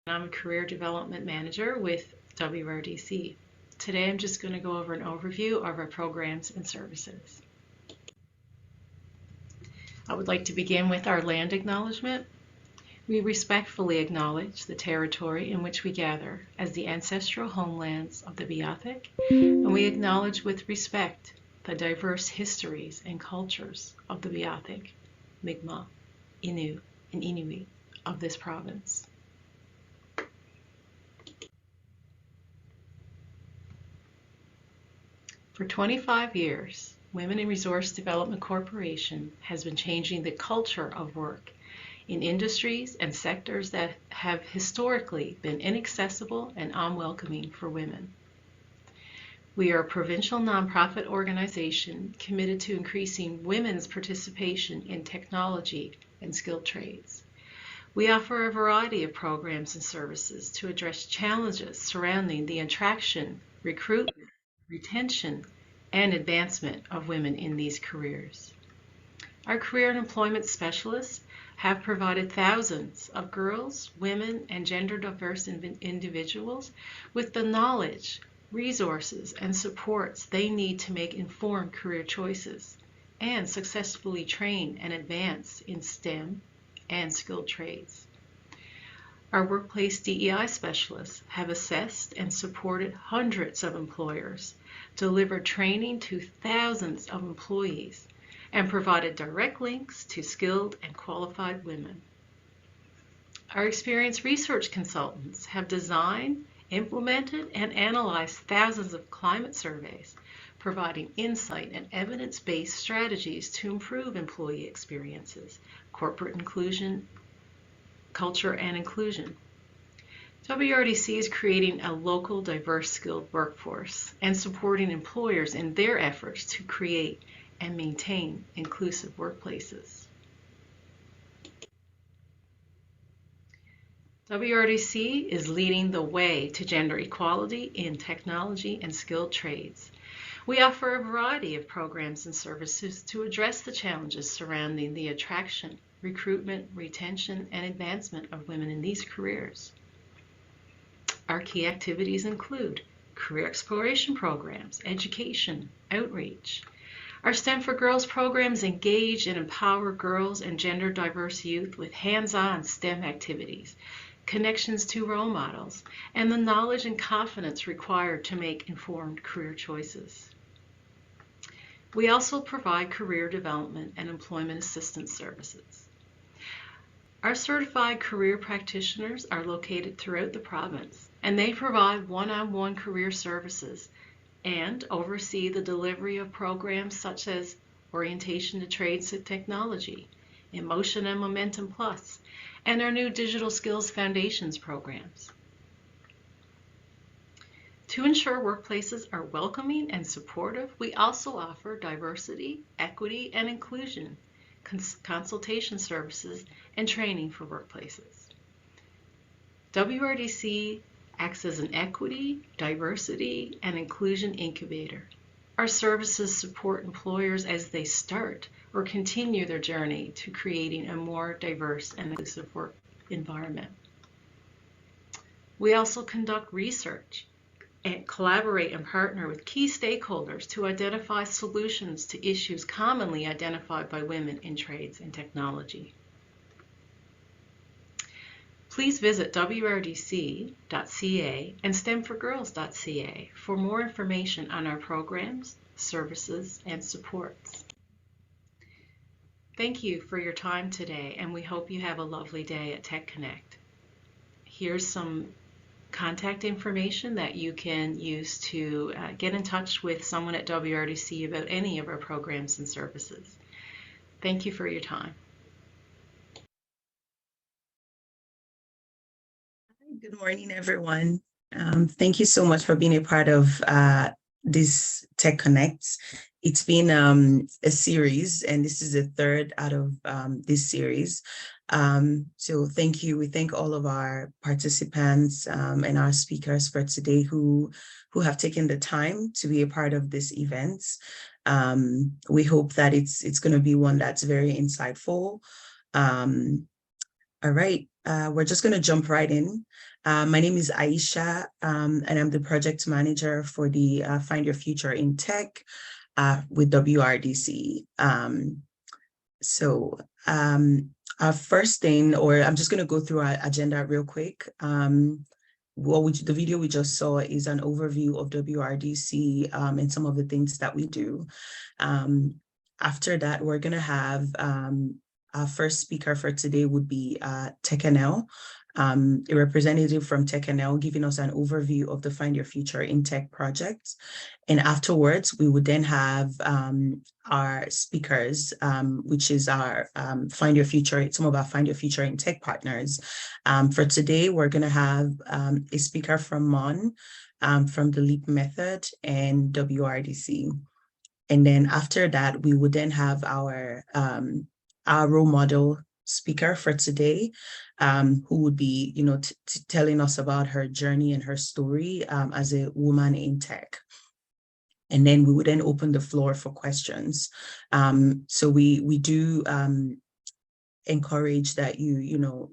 I'm a Career Development Manager with WRDC. Today I'm just going to go over an overview of our programs and services. I would like to begin with our land acknowledgement. We respectfully acknowledge the territory in which we gather as the ancestral homelands of the Beothuk, and we acknowledge with respect the diverse histories and cultures of the Beothuk, Mi'kmaq, Innu, and Inuit of this province. For 25 years, Women in Resource Development Corporation has been changing the culture of work in industries and sectors that have historically been inaccessible and unwelcoming for women. We are a provincial nonprofit organization committed to increasing women's participation in technology and skilled trades. We offer a variety of programs and services to address challenges surrounding the attraction, recruitment, retention, and advancement of women in these careers. Our career and employment specialists have provided thousands of girls, women, and gender diverse individuals with the knowledge, resources, and supports they need to make informed career choices and successfully train and advance in STEM and skilled trades. Our workplace DEI specialists have assessed and supported hundreds of employers, delivered training to thousands of employees, and provided direct links to skilled and qualified women. Our experienced research consultants have designed, implemented, and analyzed thousands of climate surveys, providing insight and evidence-based strategies to improve employee experiences, corporate inclusion, culture, and inclusion. WRDC is creating a local diverse skilled workforce and supporting employers in their efforts to create and maintain inclusive workplaces. WRDC is leading the way to gender equality in technology and skilled trades. We offer a variety of programs and services to address the challenges surrounding the attraction, recruitment, retention, and advancement of women in these careers. Our key activities include career exploration programs, education, outreach. Our STEMforGIRLS programs engage and empower girls and gender diverse youth with hands-on STEM activities, connections to role models, and the knowledge and confidence required to make informed career choices. We also provide career development and employment assistance services. Our certified career practitioners are located throughout the province, and they provide one-on-one career services and oversee the delivery of programs such as Orientation to Trades and Technology, Emotion and Momentum Plus, and our new Digital Skills Foundations programs. To ensure workplaces are welcoming and supportive, we also offer diversity, equity, and inclusion consultation services and training for workplaces. WRDC acts as an equity, diversity, and inclusion incubator. Our services support employers as they start or continue their journey to creating a more diverse and inclusive work environment. We also conduct research and collaborate and partner with key stakeholders to identify solutions to issues commonly identified by women in trades and technology. Please visit wrdc.ca and STEMforGIRLS.ca for more information on our programs, services, and supports. Thank you for your time today, and we hope you have a lovely day at TechConnect. Here's some contact information that you can use to get in touch with someone at WRDC about any of our programs and services. Thank you for your time. Good morning, everyone. Thank you so much for being a part of this TechConnect. It's been a series, and this is the third out of this series. So thank you. We thank all of our participants and our speakers for today who have taken the time to be a part of this event. We hope that it's going to be one that's very insightful. All right, we're just going to jump right in. My name is Aisha, and I'm the project manager for the Find Your Future in Tech with WRDC. So our first thing, or I'm just going to go through our agenda real quick. The video we just saw is an overview of WRDC and some of the things that we do. After that, we're going to have our first speaker for today would be TechNL, a representative from TechNL giving us an overview of the Find Your Future in Tech project. And afterwards, we would then have our speakers, which is our Find Your Future, some of our Find Your Future in Tech partners. For today, we're going to have a speaker from MON, from the LEAP method and WRDC. And then after that, we would then have our role model speaker for today, who would be, telling us about her journey and her story as a woman in tech. And then we would then open the floor for questions. So we do encourage that you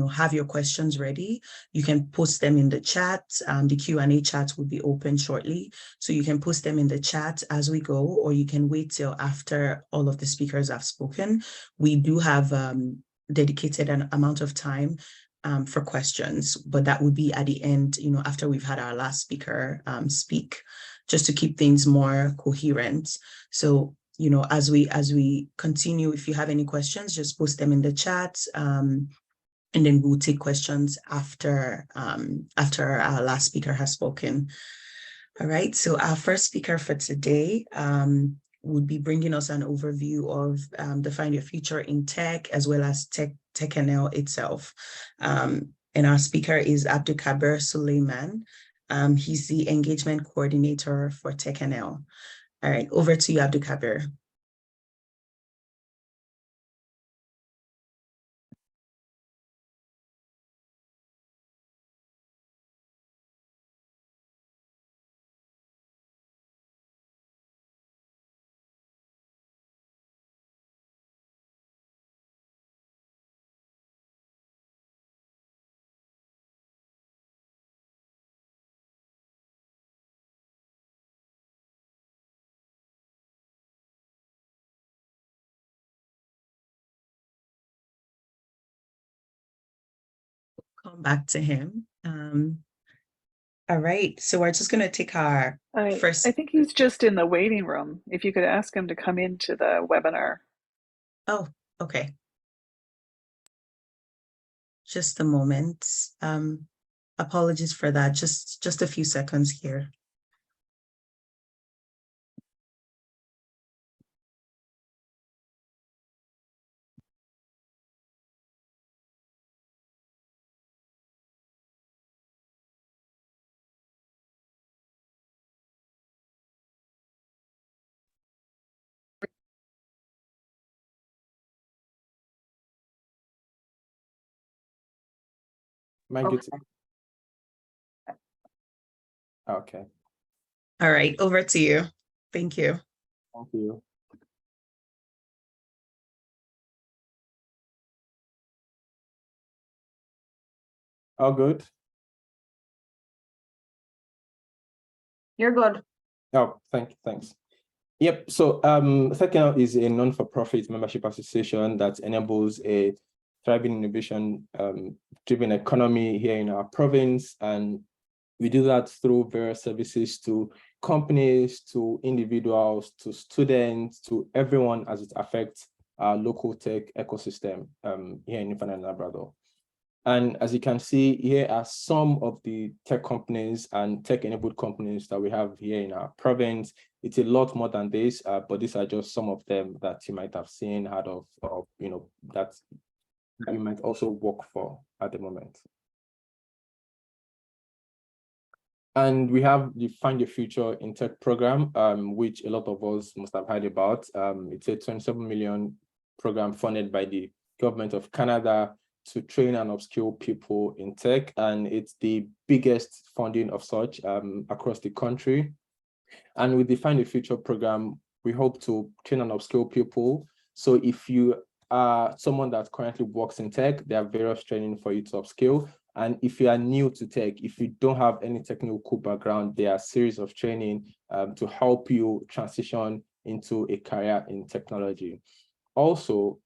have your questions ready. You can post them in the chat. The Q&A chat will be open shortly. So you can post them in the chat as we go, or you can wait till after all of the speakers have spoken. We do have dedicated an amount of time for questions, but that would be at the end, after we've had our last speaker speak, just to keep things more coherent. So, as we continue, if you have any questions, just post them in the chat, and then we'll take questions after our last speaker has spoken. All right, so our first speaker for today would be bringing us an overview of the Find Your Future in Tech, as well as TechNL itself. And our speaker is Abdulkaber Suleiman. He's the engagement coordinator for TechNL. All right, over to you, Abdulkaber. Come back to him. All right, so we're just going to take our first. I think he's just in the waiting room. If you could ask him to come into the webinar. Oh, okay. Just a moment. Apologies for that. Just a few seconds here. Okay. All right, over to you. Thank you. Thank you. All good? You're good. Oh, thanks. Yep, so TechConnect is a non-for-profit membership association that enables a thriving innovation driven economy here in our province, and we do that through various services to companies, to individuals, to students, to everyone as it affects our local tech ecosystem here in Newfoundland Labrador. And as you can see, here are some of the tech companies and tech-enabled companies that we have here in our province. It's a lot more than this, but these are just some of them that you might have seen, heard of that you might also work for at the moment. And we have the Find Your Future in Tech program, which a lot of us must have heard about. It's a 27 million program funded by the government of Canada to train and upskill people in tech, and it's the biggest funding of such across the country. And with the Find Your Future program, we hope to train and upskill people. So if you are someone that currently works in tech, there are various training for you to upskill. And if you are new to tech, if you don't have any technical background, there are a series of training to help you transition into a career in technology. Also,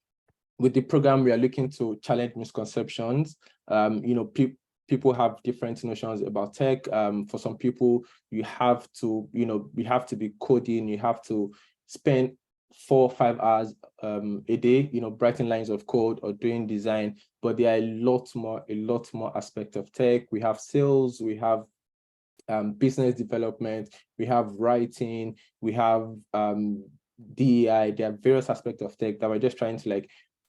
with the program, we are looking to challenge misconceptions. People have different notions about tech. For some people, you have to be coding, you have to spend 4 or 5 hours a day, writing lines of code or doing design, but there are a lot more aspects of tech. We have sales, we have business development, we have writing, we have DEI. There are various aspects of tech that we're just trying to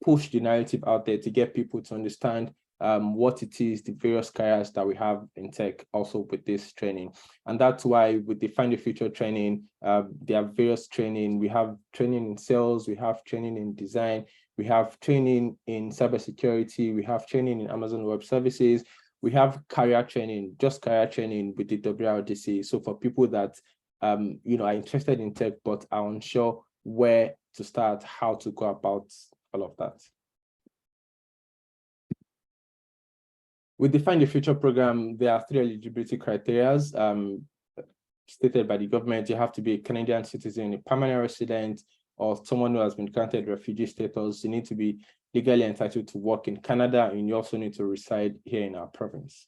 push the narrative out there to get people to understand what it is, the various careers that we have in tech also with this training. And that's why with the Find the Future training, there are various training. We have training in sales, we have training in design, we have training in cybersecurity, we have training in Amazon Web Services, we have career training, just career training with the WRDC. So for people that are interested in tech but are unsure where to start, how to go about all of that. With the Find the Future program, there are 3 eligibility criteria stated by the government. You have to be a Canadian citizen, a permanent resident, or someone who has been granted refugee status. You need to be legally entitled to work in Canada, and you also need to reside here in our province.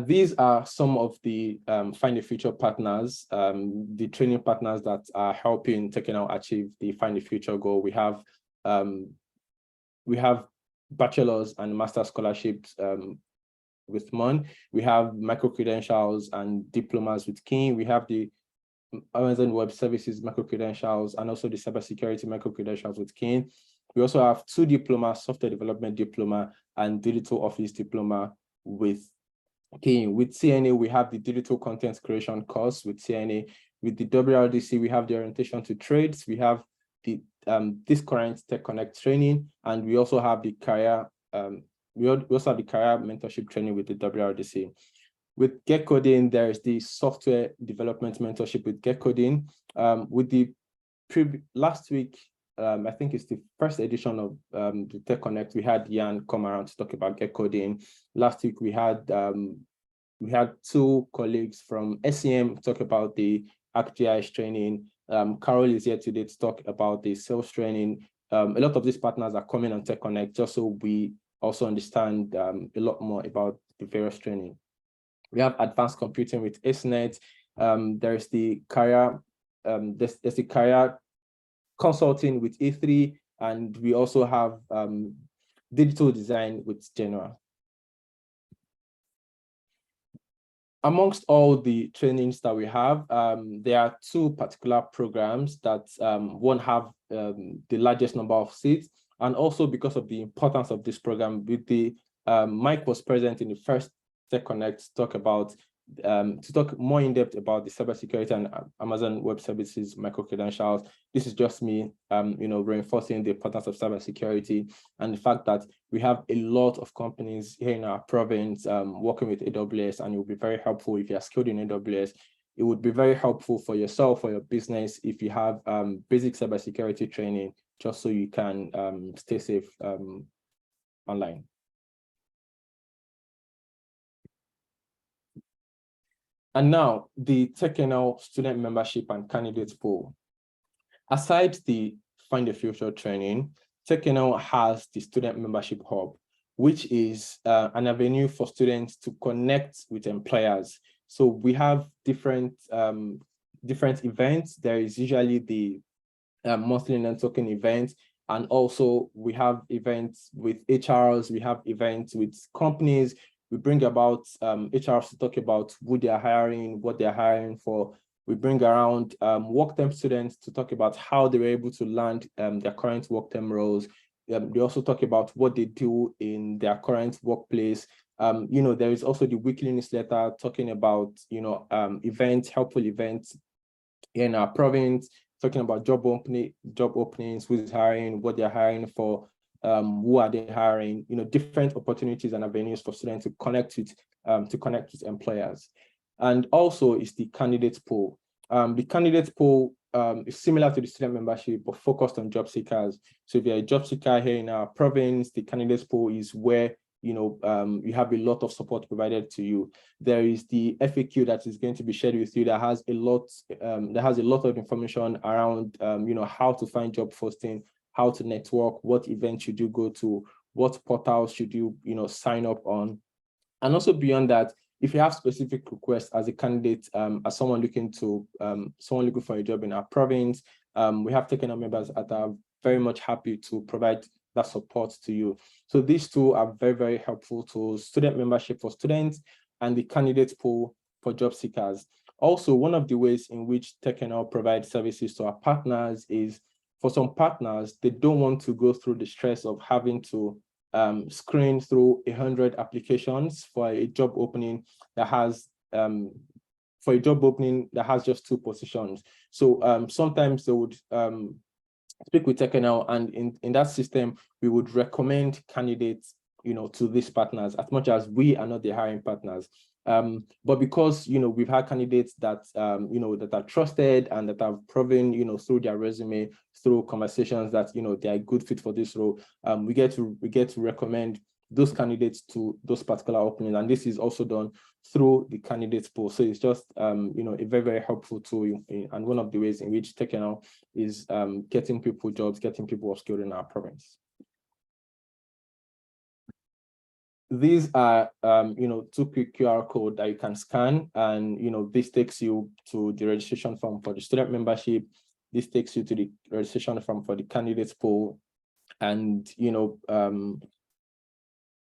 These are some of the Find the Future partners, the training partners that are helping TechConnect achieve the Find the Future goal. We have bachelor's and master's scholarships with MON. We have micro-credentials and diplomas with King. We have the Amazon Web Services micro-credentials and also the cybersecurity micro-credentials with King. We also have 2 diplomas, software development diploma and digital office diploma with King. With CNA, we have the digital content creation course with CNA. With the WRDC, we have the orientation to trades. We have the this current TechConnect training, and we also have the career mentorship training with the WRDC. With Get Coding, there is the software development mentorship with Get Coding. With the last week, I think it's the first edition of the TechConnect, we had Jan come around to talk about Get Coding. Last week we had 2 colleagues from SEM talk about the ArcGIS training. Carol is here today to talk about the sales training. A lot of these partners are coming on TechConnect just so we also understand a lot more about the various training. We have advanced computing with AceNet. There's the career, there's the career consulting with A3, and we also have digital design with Genoa. Amongst all the trainings that we have, there are 2 particular programs that won't have the largest number of seats, and also because of the importance of this program, with the Mike was present in the first TechConnect to talk more in depth about the cybersecurity and Amazon Web Services micro-credentials. This is just me, reinforcing the importance of cybersecurity and the fact that we have a lot of companies here in our province working with AWS, and it will be very helpful if you are skilled in AWS. It would be very helpful for yourself, for your business, if you have basic cybersecurity training, just so you can stay safe online. And now the TechConnect student membership and candidate pool. Aside the Find the Future training, TechConnect has the student membership hub, which is an avenue for students to connect with employers. So we have different events. There is usually the monthly networking event, and also we have events with HRs, we have events with companies. We bring about HRs to talk about who they are hiring, what they are hiring for. We bring around work term students to talk about how they were able to land their current work term roles. They also talk about what they do in their current workplace. There is also the weekly newsletter talking about events, helpful events in our province, talking about job openings, who's hiring, what they're hiring for. Who are they hiring? Different opportunities and avenues for students to connect with employers. And also is the candidate pool. The candidate pool is similar to the student membership, but focused on job seekers. So if you're a job seeker here in our province, the candidates pool is where you have a lot of support provided to you. There is the FAQ that is going to be shared with you that has a lot of information around how to find job posting, how to network, what events should you go to, what portals should you sign up on. And also beyond that, if you have specific requests as a candidate, as someone looking for a job in our province, we have TechConnect members that are very much happy to provide that support to you. So these two are very, very helpful to student membership for students and the candidate pool for job seekers. Also, one of the ways in which TechConnect provides services to our partners is, for some partners, they don't want to go through the stress of having to screen through 100 applications for a job opening that has just 2 positions. So sometimes they would speak with TechConnect, and in that system, we would recommend candidates, to these partners, as much as we are not the hiring partners. But because we've had candidates that that are trusted and that have proven through their resume, through conversations, that they are a good fit for this role, we get to recommend those candidates to those particular openings, and this is also done through the candidates pool. So it's just a very, very helpful tool, and one of the ways in which TechConnect is getting people jobs, getting people upskilled in our province. These are, 2 quick QR codes that you can scan, and this takes you to the registration form for the student membership. This takes you to the registration form for the candidates pool, and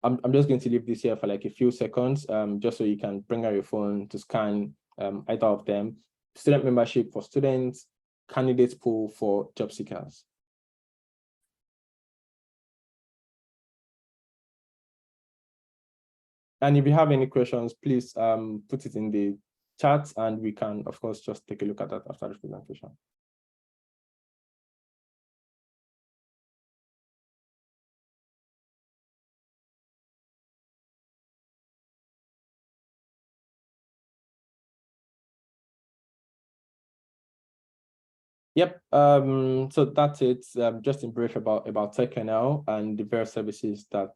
I'm just going to leave this here for like a few seconds, just so you can bring out your phone to scan either of them. Student membership for students, candidates pool for job seekers. And if you have any questions, please put it in the chat, and we can, of course, just take a look at that after the presentation. Yep. So that's it. Just in brief about TechConnect and the various services that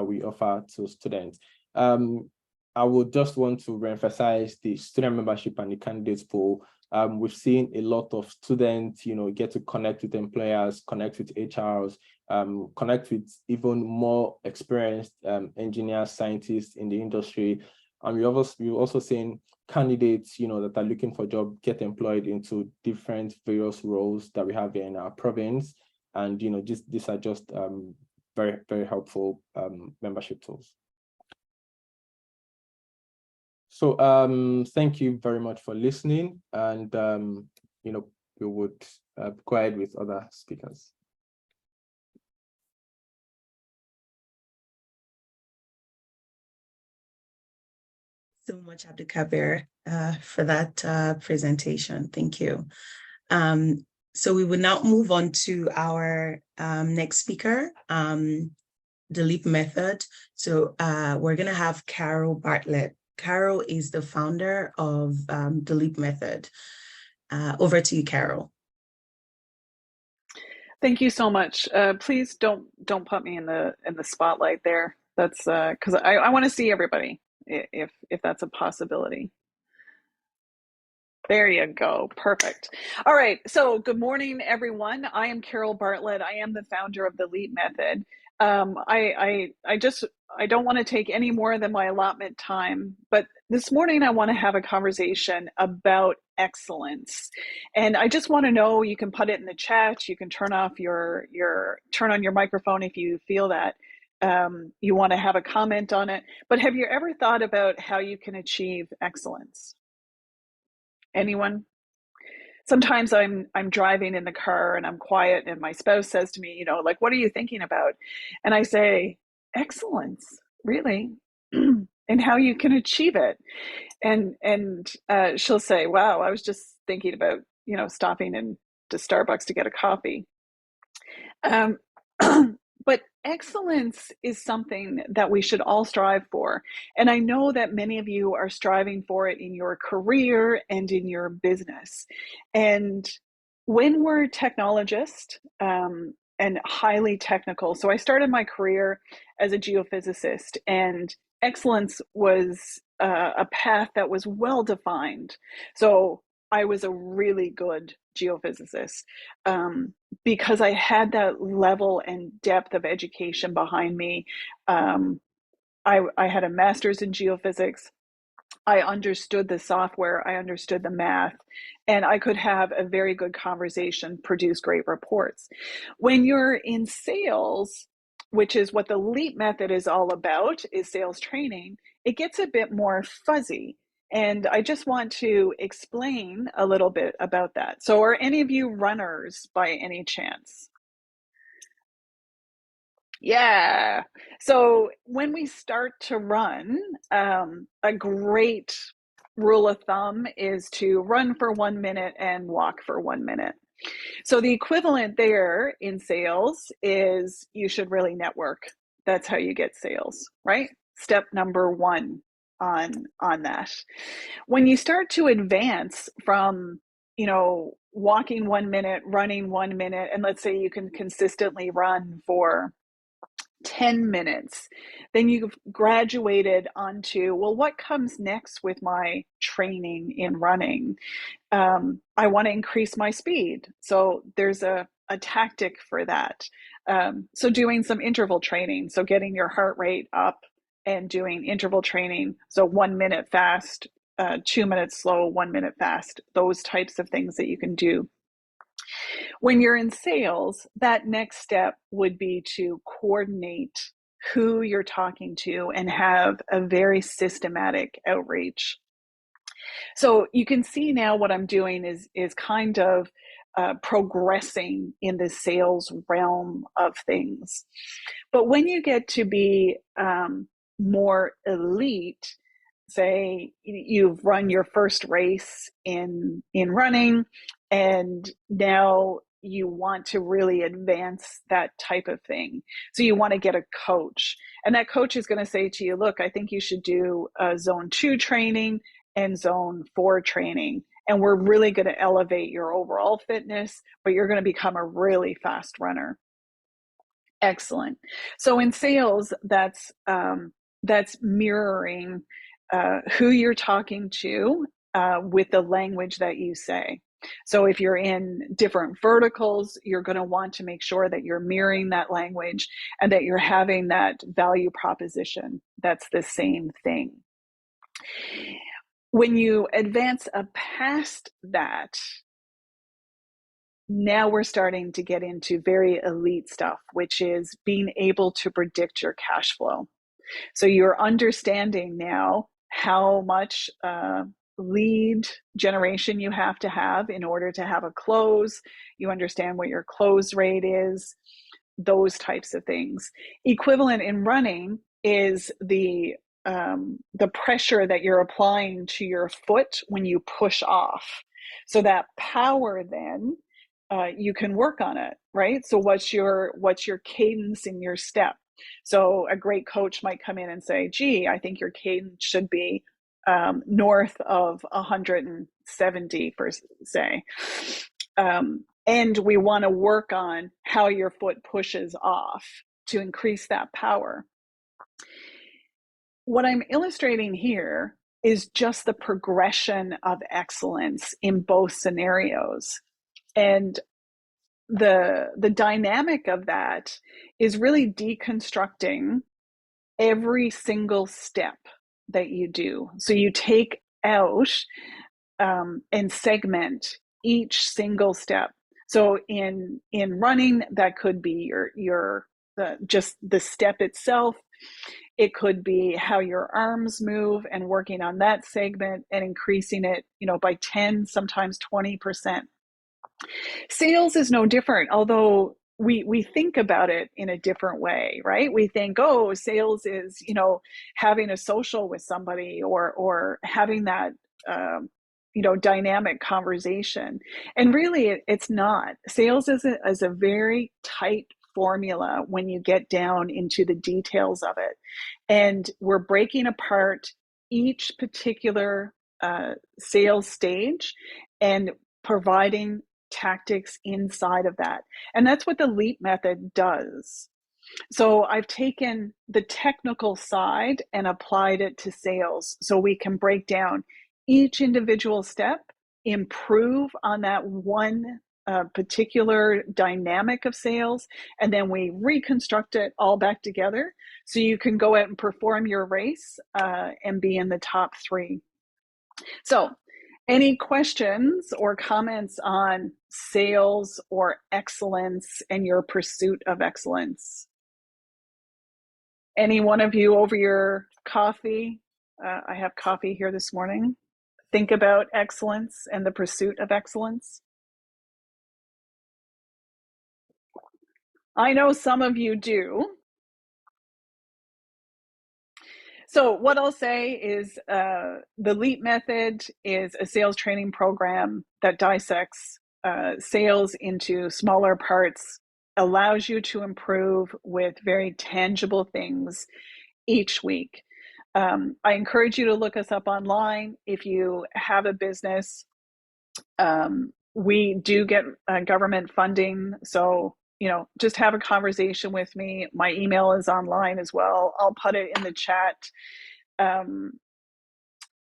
we offer to students. I would just want to reemphasize the student membership and the candidates pool. We've seen a lot of students, get to connect with employers, connect with HRs, connect with even more experienced engineers, scientists in the industry. And we've also seen candidates, that are looking for a job get employed into different various roles that we have here in our province. And, these are just very, very helpful membership tools. So thank you very much for listening. And, we would go ahead with other speakers. So much, Abdulkabir, for that presentation. Thank you. So we will now move on to our next speaker, the LEAP method. So we're going to have Carol Bartlett. Carol is the founder of the LEAP method. Over to you, Carol. Thank you so much. Please don't put me in the spotlight there. That's because I want to see everybody, if that's a possibility. There you go. Perfect. All right. So good morning, everyone. I am Carol Bartlett. I am the founder of the LEAP method. I don't want to take any more than my allotment time, but this morning I want to have a conversation about excellence. And I just want to know, you can put it in the chat, you can turn on your microphone if you feel that you want to have a comment on it. But have you ever thought about how you can achieve excellence? Anyone? Sometimes I'm driving in the car and I'm quiet, and my spouse says to me, like, what are you thinking about? And I say, excellence, really, and how you can achieve it. And she'll say, wow, I was just thinking about, stopping to Starbucks to get a coffee. But excellence is something that we should all strive for. And I know that many of you are striving for it in your career and in your business. And when we're technologists and highly technical, so I started my career as a geophysicist, and excellence was a path that was well defined. So I was a really good geophysicist because I had that level and depth of education behind me. I had a master's in geophysics. I understood the software, I understood the math, and I could have a very good conversation, produce great reports. When you're in sales, which is what the LEAP method is all about, is sales training, it gets a bit more fuzzy. And I just want to explain a little bit about that. So are any of you runners by any chance? Yeah. So when we start to run, a great rule of thumb is to run for 1 minute and walk for 1 minute. So the equivalent there in sales is you should really network. That's how you get sales, right? Step number one on that. When you start to advance from, walking 1 minute, running 1 minute, and let's say you can consistently run for 10 minutes, then you've graduated onto, well, what comes next with my training in running? I want to increase my speed. So there's a tactic for that. So doing some interval training, so getting your heart rate up and doing interval training. So 1 minute fast, 2 minutes slow, 1 minute fast, those types of things that you can do. When you're in sales, that next step would be to coordinate who you're talking to and have a very systematic outreach. So you can see now what I'm doing is kind of progressing in the sales realm of things. But when you get to be more elite, say you've run your first race in running, and now you want to really advance that type of thing. So you want to get a coach, and that coach is going to say to you, look, I think you should do zone 2 training and zone 4 training. And we're really going to elevate your overall fitness, but you're going to become a really fast runner. Excellent. So in sales, that's mirroring who you're talking to with the language that you say. So if you're in different verticals, you're going to want to make sure that you're mirroring that language and that you're having that value proposition that's the same thing. When you advance past that, now we're starting to get into very elite stuff, which is being able to predict your cash flow. So you're understanding now how much lead generation you have to have in order to have a close. You understand what your close rate is, those types of things. Equivalent in running is the pressure that you're applying to your foot when you push off. So that power then, you can work on it, right? So what's your cadence in your step? So a great coach might come in and say, gee, I think your cadence should be north of 170, per se. And we want to work on how your foot pushes off to increase that power. What I'm illustrating here is just the progression of excellence in both scenarios. And the dynamic of that is really deconstructing every single step that you do. So you take out and segment each single step. So in running, that could be your just the step itself. It could be how your arms move and working on that segment and increasing it, by 10, sometimes 20%. Sales is no different, although we think about it in a different way, right? We think, oh, sales is, having a social with somebody or having that, dynamic conversation. And really, it's not. Sales is a very tight formula when you get down into the details of it. And we're breaking apart each particular sales stage and providing tactics inside of that. And that's what the LEAP method does. So I've taken the technical side and applied it to sales so we can break down each individual step, improve on that one particular dynamic of sales, and then we reconstruct it all back together so you can go out and perform your race and be in the top 3. So any questions or comments on sales or excellence and your pursuit of excellence? Any one of you over your coffee, I have coffee here this morning, think about excellence and the pursuit of excellence? I know some of you do. So what I'll say is the LEAP method is a sales training program that dissects sales into smaller parts, allows you to improve with very tangible things each week. I encourage you to look us up online. If you have a business, we do get government funding. So, just have a conversation with me. My email is online as well. I'll put it in the chat.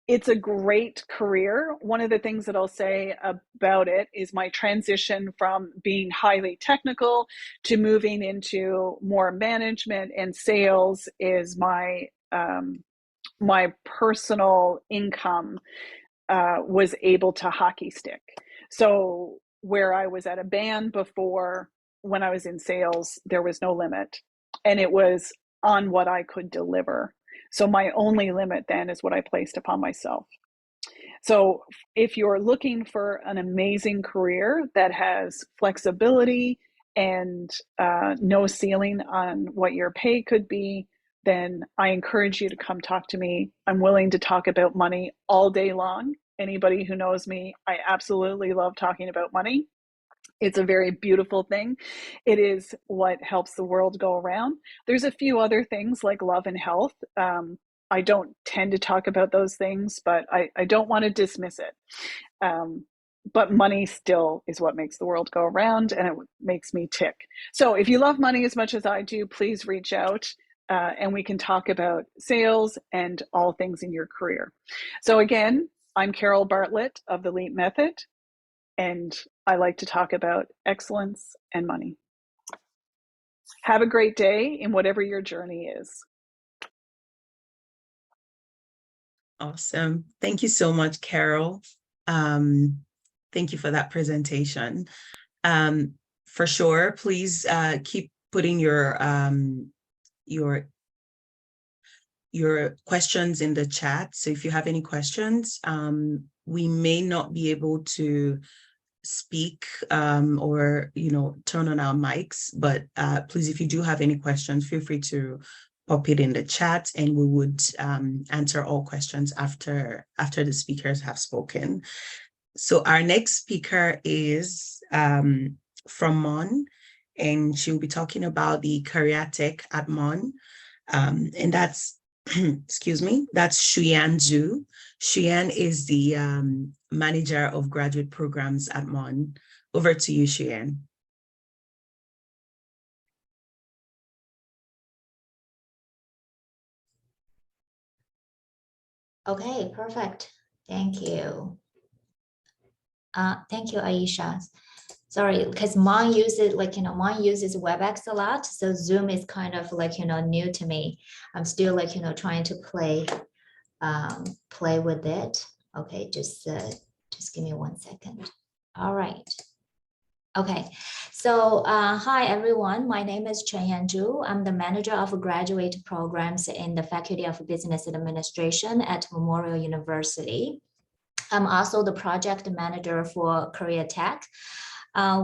It's a great career. One of the things that I'll say about it is my transition from being highly technical to moving into more management and sales is my personal income was able to hockey stick. So where I was at a band before, when I was in sales, there was no limit, and it was on what I could deliver. So my only limit then is what I placed upon myself. So if you're looking for an amazing career that has flexibility and no ceiling on what your pay could be, then I encourage you to come talk to me. I'm willing to talk about money all day long. Anybody who knows me, I absolutely love talking about money. It's a very beautiful thing. It is what helps the world go around. There's a few other things like love and health. I don't tend to talk about those things, but I don't want to dismiss it. But money still is what makes the world go around, and it makes me tick. So if you love money as much as I do, please reach out and we can talk about sales and all things in your career. So again, I'm Carol Bartlett of the LEAP Method, and I like to talk about excellence and money. Have a great day in whatever your journey is. Awesome. Thank you so much, Carol. Thank you for that presentation. For sure, please keep putting your questions in the chat. So if you have any questions, we may not be able to speak or turn on our mics, but please, if you do have any questions, feel free to pop it in the chat, and we would answer all questions after the speakers have spoken. So our next speaker is from Mon, and she'll be talking about the career tech at Mon, and that's excuse me, that's Shuyan Zhu. Shuyan is the manager of graduate programs at Mon. Over to you, Shuyan. Okay, perfect. Thank you. Thank you, Aisha. Sorry, because Mon uses Mon uses WebEx a lot, so Zoom is kind of new to me. I'm still trying to play with it. Okay, just give me 1 second. All right. Okay, so hi everyone, my name is Chen Zhu. I'm the manager of graduate programs in the Faculty of Business Administration at Memorial University. I'm also the project manager for Career Tech.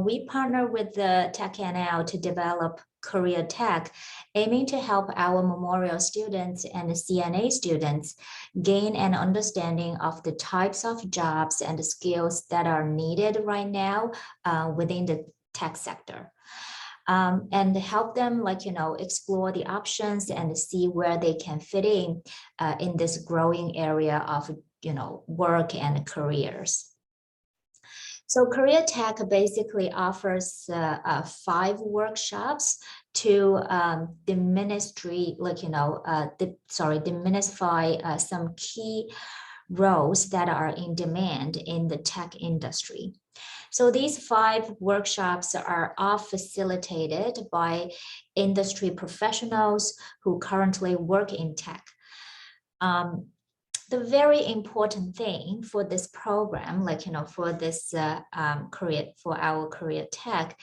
We partner with the TechConnect to develop Career Tech, aiming to help our Memorial students and CNA students gain an understanding of the types of jobs and skills that are needed right now within the tech sector. and help them explore the options and see where they can fit in this growing area of work and careers. So Career Tech basically offers 5 workshops to demystify some key roles that are in demand in the tech industry. So these 5 workshops are all facilitated by industry professionals who currently work in tech. The very important thing for this program, for this for our Career Tech,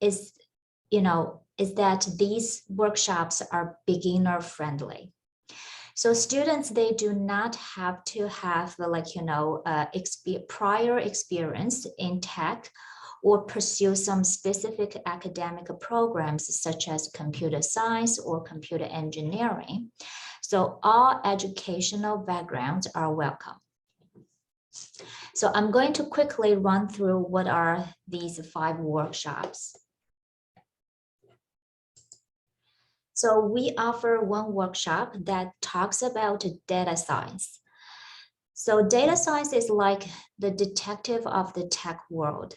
is that these workshops are beginner friendly. So students, they do not have to have prior experience in tech or pursue some specific academic programs such as computer science or computer engineering. So all educational backgrounds are welcome. So I'm going to quickly run through what are these 5 workshops. So we offer one workshop that talks about data science. So data science is like the detective of the tech world.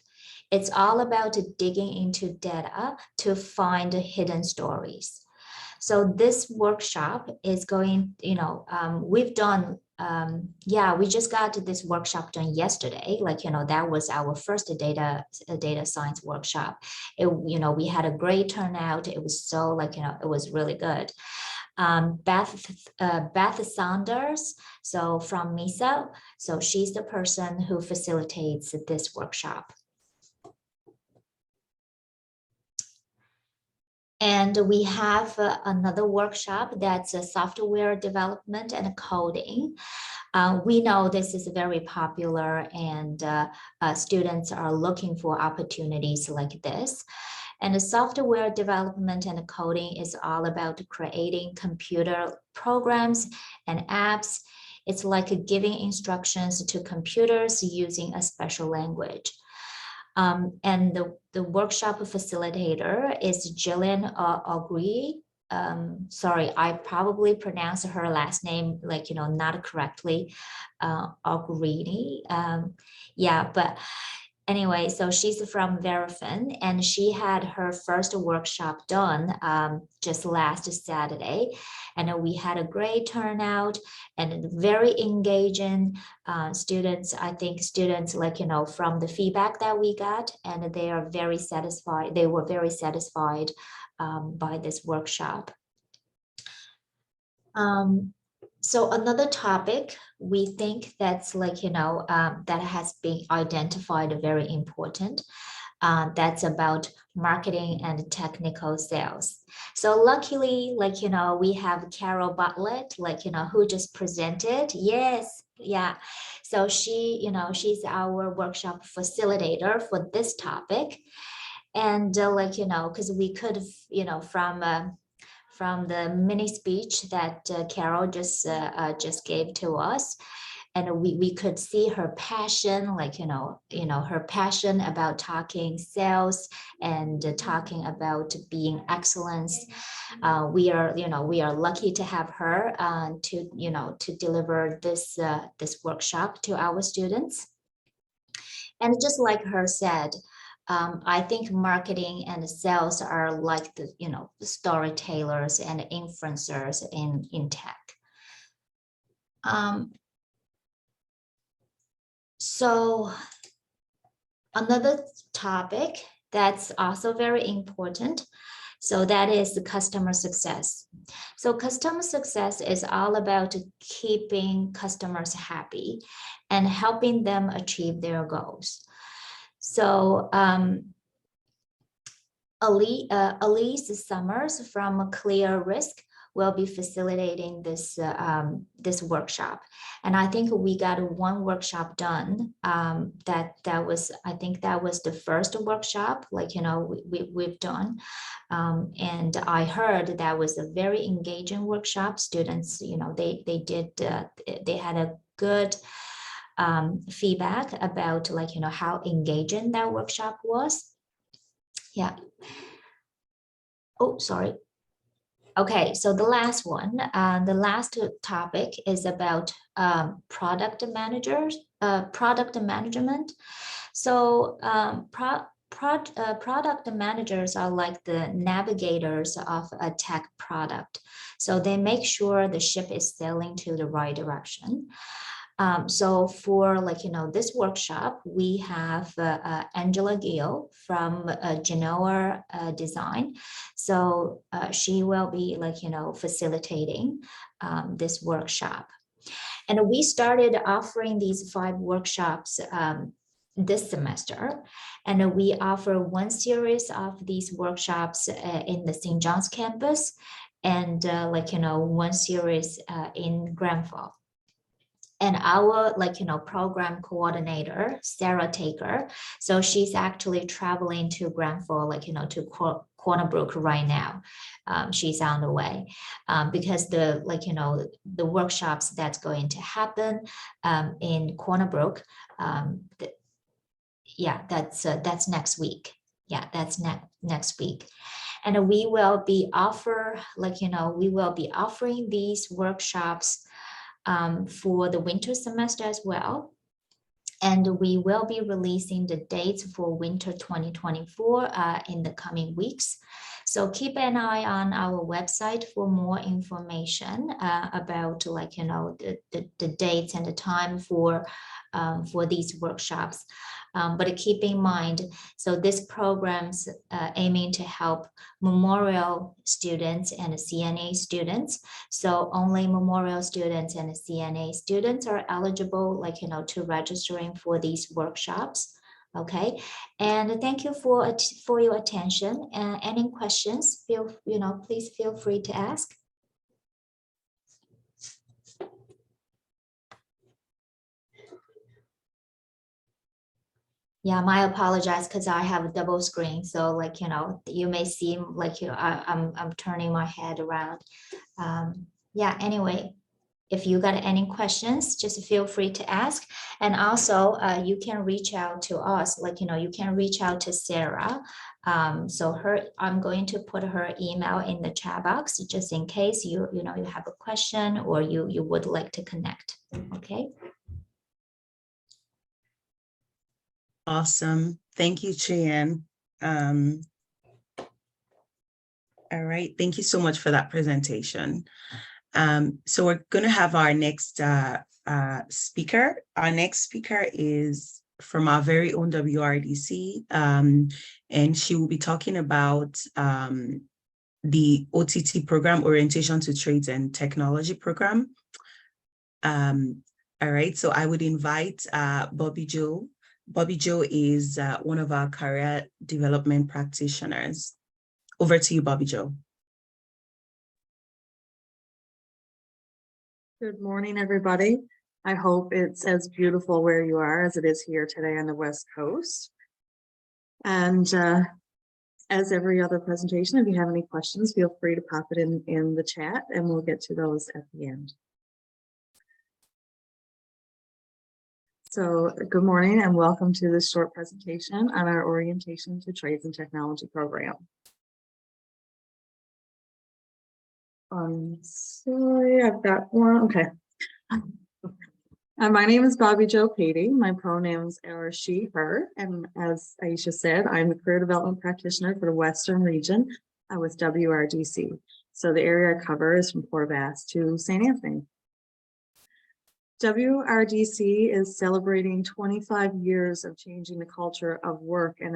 It's all about digging into data to find hidden stories. So this workshop is going, we've done, we just got this workshop done yesterday. That was our first data science workshop. We had a great turnout. It was so it was really good. Beth Saunders, so from MISA, so she's the person who facilitates this workshop. And we have another workshop that's software development and coding. We know this is very popular, and students are looking for opportunities like this. And the software development and coding is all about creating computer programs and apps. It's like giving instructions to computers using a special language. And the workshop facilitator is Jillian Augree. Sorry, I probably pronounced her last name not correctly, Augree. But anyway, so she's from Verifin, and she had her first workshop done just last Saturday, and we had a great turnout and very engaging students. I think students from the feedback that we got, and they are very satisfied. They were very satisfied by this workshop. So another topic we think that's that has been identified very important, that's about marketing and technical sales. So luckily, we have Carol Bartlett, who just presented. Yes, yeah. So she's our workshop facilitator for this topic. And because we could have, from the mini speech that Carol just gave to us, and we could see her passion, her passion about talking sales and talking about being excellence. We are lucky to have her to deliver this workshop to our students. And just like her said, I think marketing and sales are like the storytellers and influencers in tech. So another topic that's also very important, so that is the customer success. So customer success is all about keeping customers happy and helping them achieve their goals. So Elise Summers from Clear Risk will be facilitating this this workshop, and I think we got one workshop done. That was, I think that was the first workshop we've done, and I heard that was a very engaging workshop. Students, they had a good feedback about how engaging that workshop was. Yeah. oh, sorry. Okay, so the last one, the last topic is about product managers, product management. So product managers are like the navigators of a tech product. So they make sure the ship is sailing to the right direction. So for this workshop, we have Angela Gill from Genoa Design. So she will be facilitating this workshop. And we started offering these 5 workshops this semester. And we offer one series of these workshops in the St. John's campus and one series in Grand Falls. And our program coordinator, Sarah Taker, so she's actually traveling to Grand Falls, to Corner Brook right now. She's on the way because the workshops that's going to happen in Corner Brook, that's next week. Yeah, that's next week. And we will be offering these workshops for the winter semester as well. And we will be releasing the dates for winter 2024 in the coming weeks. So keep an eye on our website for more information about the dates and the time for these workshops. But keep in mind, so this program's aiming to help memorial students and CNA students. So only memorial students and CNA students are eligible, to registering for these workshops. Okay, and thank you for your attention. Any questions? Please feel free to ask. Yeah, my apologize because I have a double screen. So you may seem I'm turning my head around. Yeah, anyway, if you got any questions, just feel free to ask. And also you can reach out to us, you can reach out to Sarah. So I'm going to put her email in the chat box just in case you have a question or you would like to connect. Okay. Awesome. Thank you, Cheyenne. All right. Thank you so much for that presentation. So we're going to have our next speaker. Our next speaker is from our very own WRDC, and she will be talking about the OTT program, Orientation to Trades and Technology program. All right. So I would invite Bobby Jo. Bobby Jo is one of our career development practitioners. Over to you, Bobby Jo. Good morning, everybody. I hope it's as beautiful where you are as it is here today on the West Coast. And as every other presentation, if you have any questions, feel free to pop it in the chat and we'll get to those at the end. So good morning and welcome to this short presentation on our Orientation to Trades and Technology program. Sorry, I've got one. Okay. My name is Bobby Jo Patey. My pronouns are she, her. And as Aisha said, I'm the career development practitioner for the Western region with WRDC. So the area I cover is from Port Bass to St. Anthony. WRDC is celebrating 25 years of changing the culture of work, and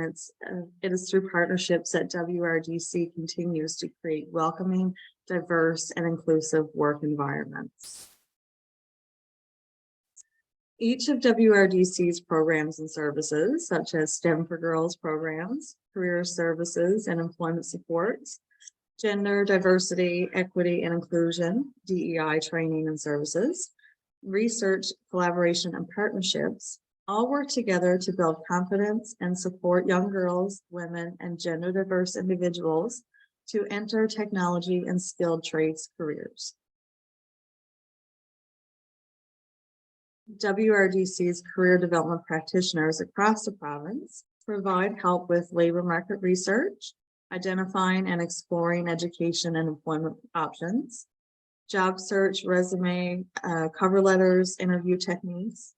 it is through partnerships that WRDC continues to create welcoming, diverse, and inclusive work environments. Each of WRDC's programs and services, such as STEMforGIRLS programs, career services and employment supports, gender diversity, equity, and inclusion, DEI training and services, research, collaboration, and partnerships, all work together to build confidence and support young girls, women, and gender diverse individuals to enter technology and skilled trades careers. WRDC's career development practitioners across the province provide help with labor market research, identifying and exploring education and employment options, job search, resume, cover letters, interview techniques,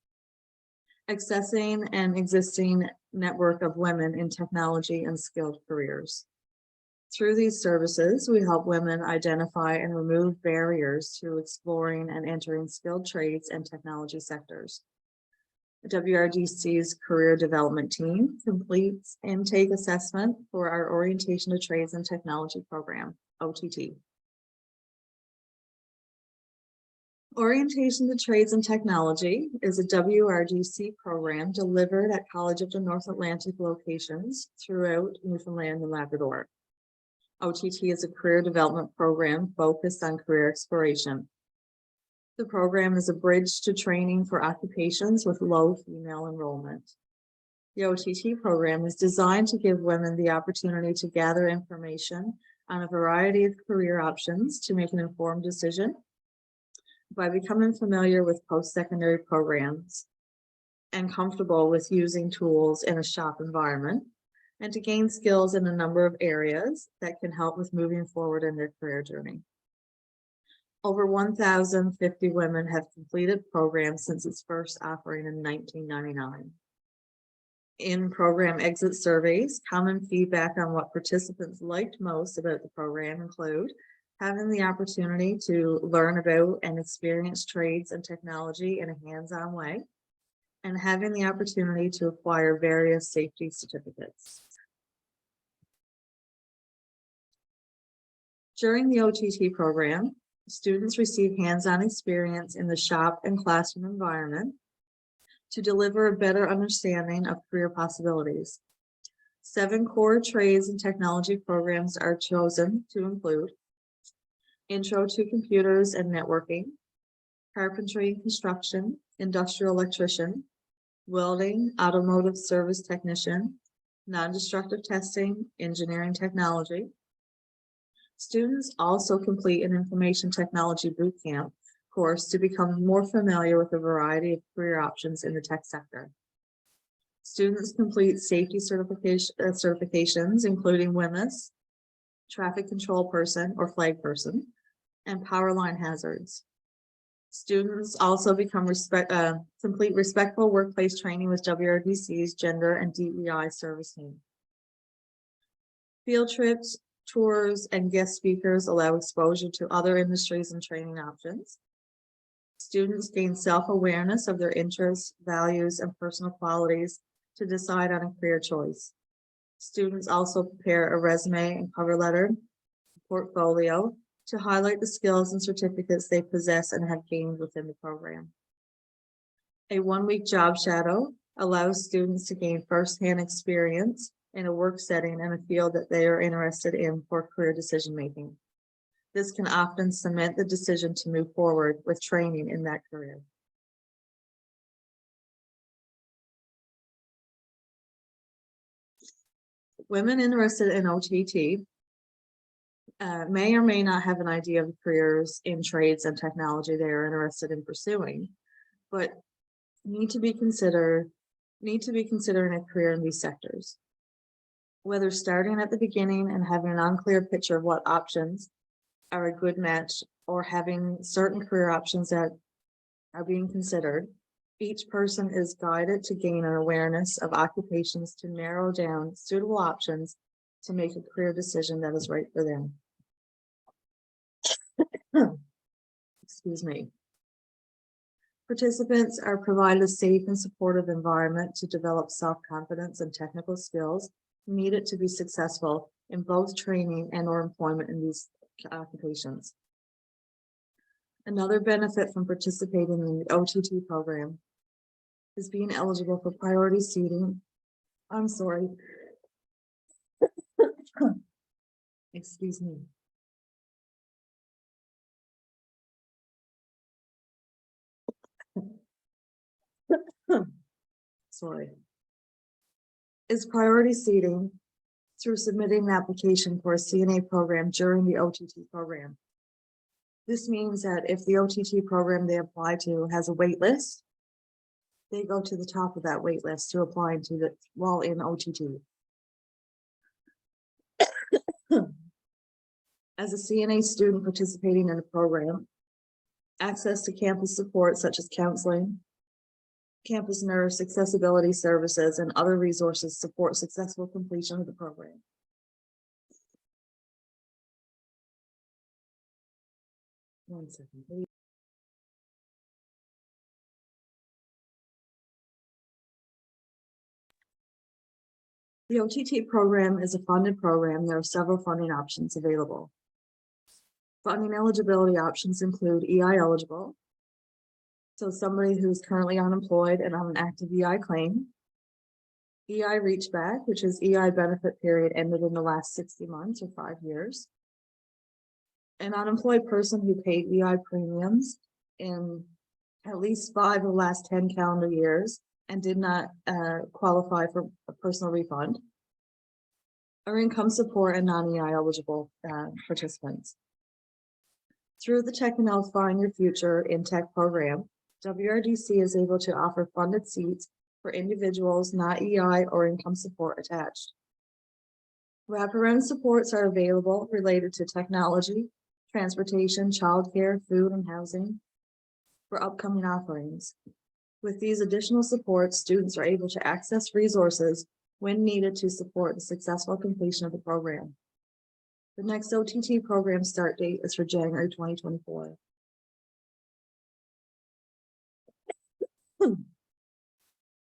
accessing an existing network of women in technology and skilled careers. Through these services, we help women identify and remove barriers to exploring and entering skilled trades and technology sectors. The WRDC's career development team completes intake assessment for our Orientation to Trades and Technology program, OTT. Orientation to Trades and Technology is a WRDC program delivered at College of the North Atlantic locations throughout Newfoundland and Labrador. OTT is a career development program focused on career exploration. The program is a bridge to training for occupations with low female enrollment. The OTT program is designed to give women the opportunity to gather information on a variety of career options to make an informed decision by becoming familiar with post-secondary programs and comfortable with using tools in a shop environment, and to gain skills in a number of areas that can help with moving forward in their career journey. Over 1,050 women have completed programs since its first offering in 1999. In program exit surveys, common feedback on what participants liked most about the program include having the opportunity to learn about and experience trades and technology in a hands-on way, and having the opportunity to acquire various safety certificates. During the OTT program, students receive hands-on experience in the shop and classroom environment to deliver a better understanding of career possibilities. 7 core trades and technology programs are chosen to include Intro to Computers and Networking, Carpentry and Construction, Industrial Electrician, Welding, Automotive Service Technician, Non-Destructive Testing, Engineering Technology. Students also complete an Information Technology Bootcamp course to become more familiar with a variety of career options in the tech sector. Students complete safety certifications, including WMIS, Traffic Control Person or Flag Person, and Power Line Hazards. Students also become complete respectful workplace training with WRDC's Gender and DEI service team. Field trips, tours, and guest speakers allow exposure to other industries and training options. Students gain self-awareness of their interests, values, and personal qualities to decide on a career choice. Students also prepare a resume and cover letter, portfolio, to highlight the skills and certificates they possess and have gained within the program. A 1-week job shadow allows students to gain firsthand experience in a work setting and a field that they are interested in for career decision-making. This can often cement the decision to move forward with training in that career. Women interested in OTT may or may not have an idea of careers in trades and technology they are interested in pursuing, but need to be considering a career in these sectors. Whether starting at the beginning and having an unclear picture of what options are a good match, or having certain career options that are being considered, each person is guided to gain an awareness of occupations to narrow down suitable options to make a career decision that is right for them. Excuse me. Participants are provided a safe and supportive environment to develop self-confidence and technical skills needed to be successful in both training and or employment in these occupations. Another benefit from participating in the OTT program is being eligible for priority seating. I'm sorry. Excuse me. Sorry. Is priority seating through submitting an application for a CNA program during the OTT program. This means that if the OTT program they apply to has a wait list, they go to the top of that wait list to apply to the while in OTT. As a CNA student participating in a program, access to campus support such as counseling, campus nurse, accessibility services, and other resources support successful completion of the program. One second, please. The OTT program is a funded program. There are several funding options available. Funding eligibility options include EI eligible, so somebody who's currently unemployed and on an active EI claim. EI reachback, which is EI benefit period ended in the last 60 months or 5 years. An unemployed person who paid EI premiums in at least 5 of the last 10 calendar years and did not qualify for a personal refund, or income support and non-EI eligible participants. Through the TechConnect Find Your Future in Tech program, WRDC is able to offer funded seats for individuals not EI or income support attached. Wraparound supports are available related to technology, transportation, childcare, food, and housing for upcoming offerings. With these additional supports, students are able to access resources when needed to support the successful completion of the program. The next OTT program start date is for January 2024.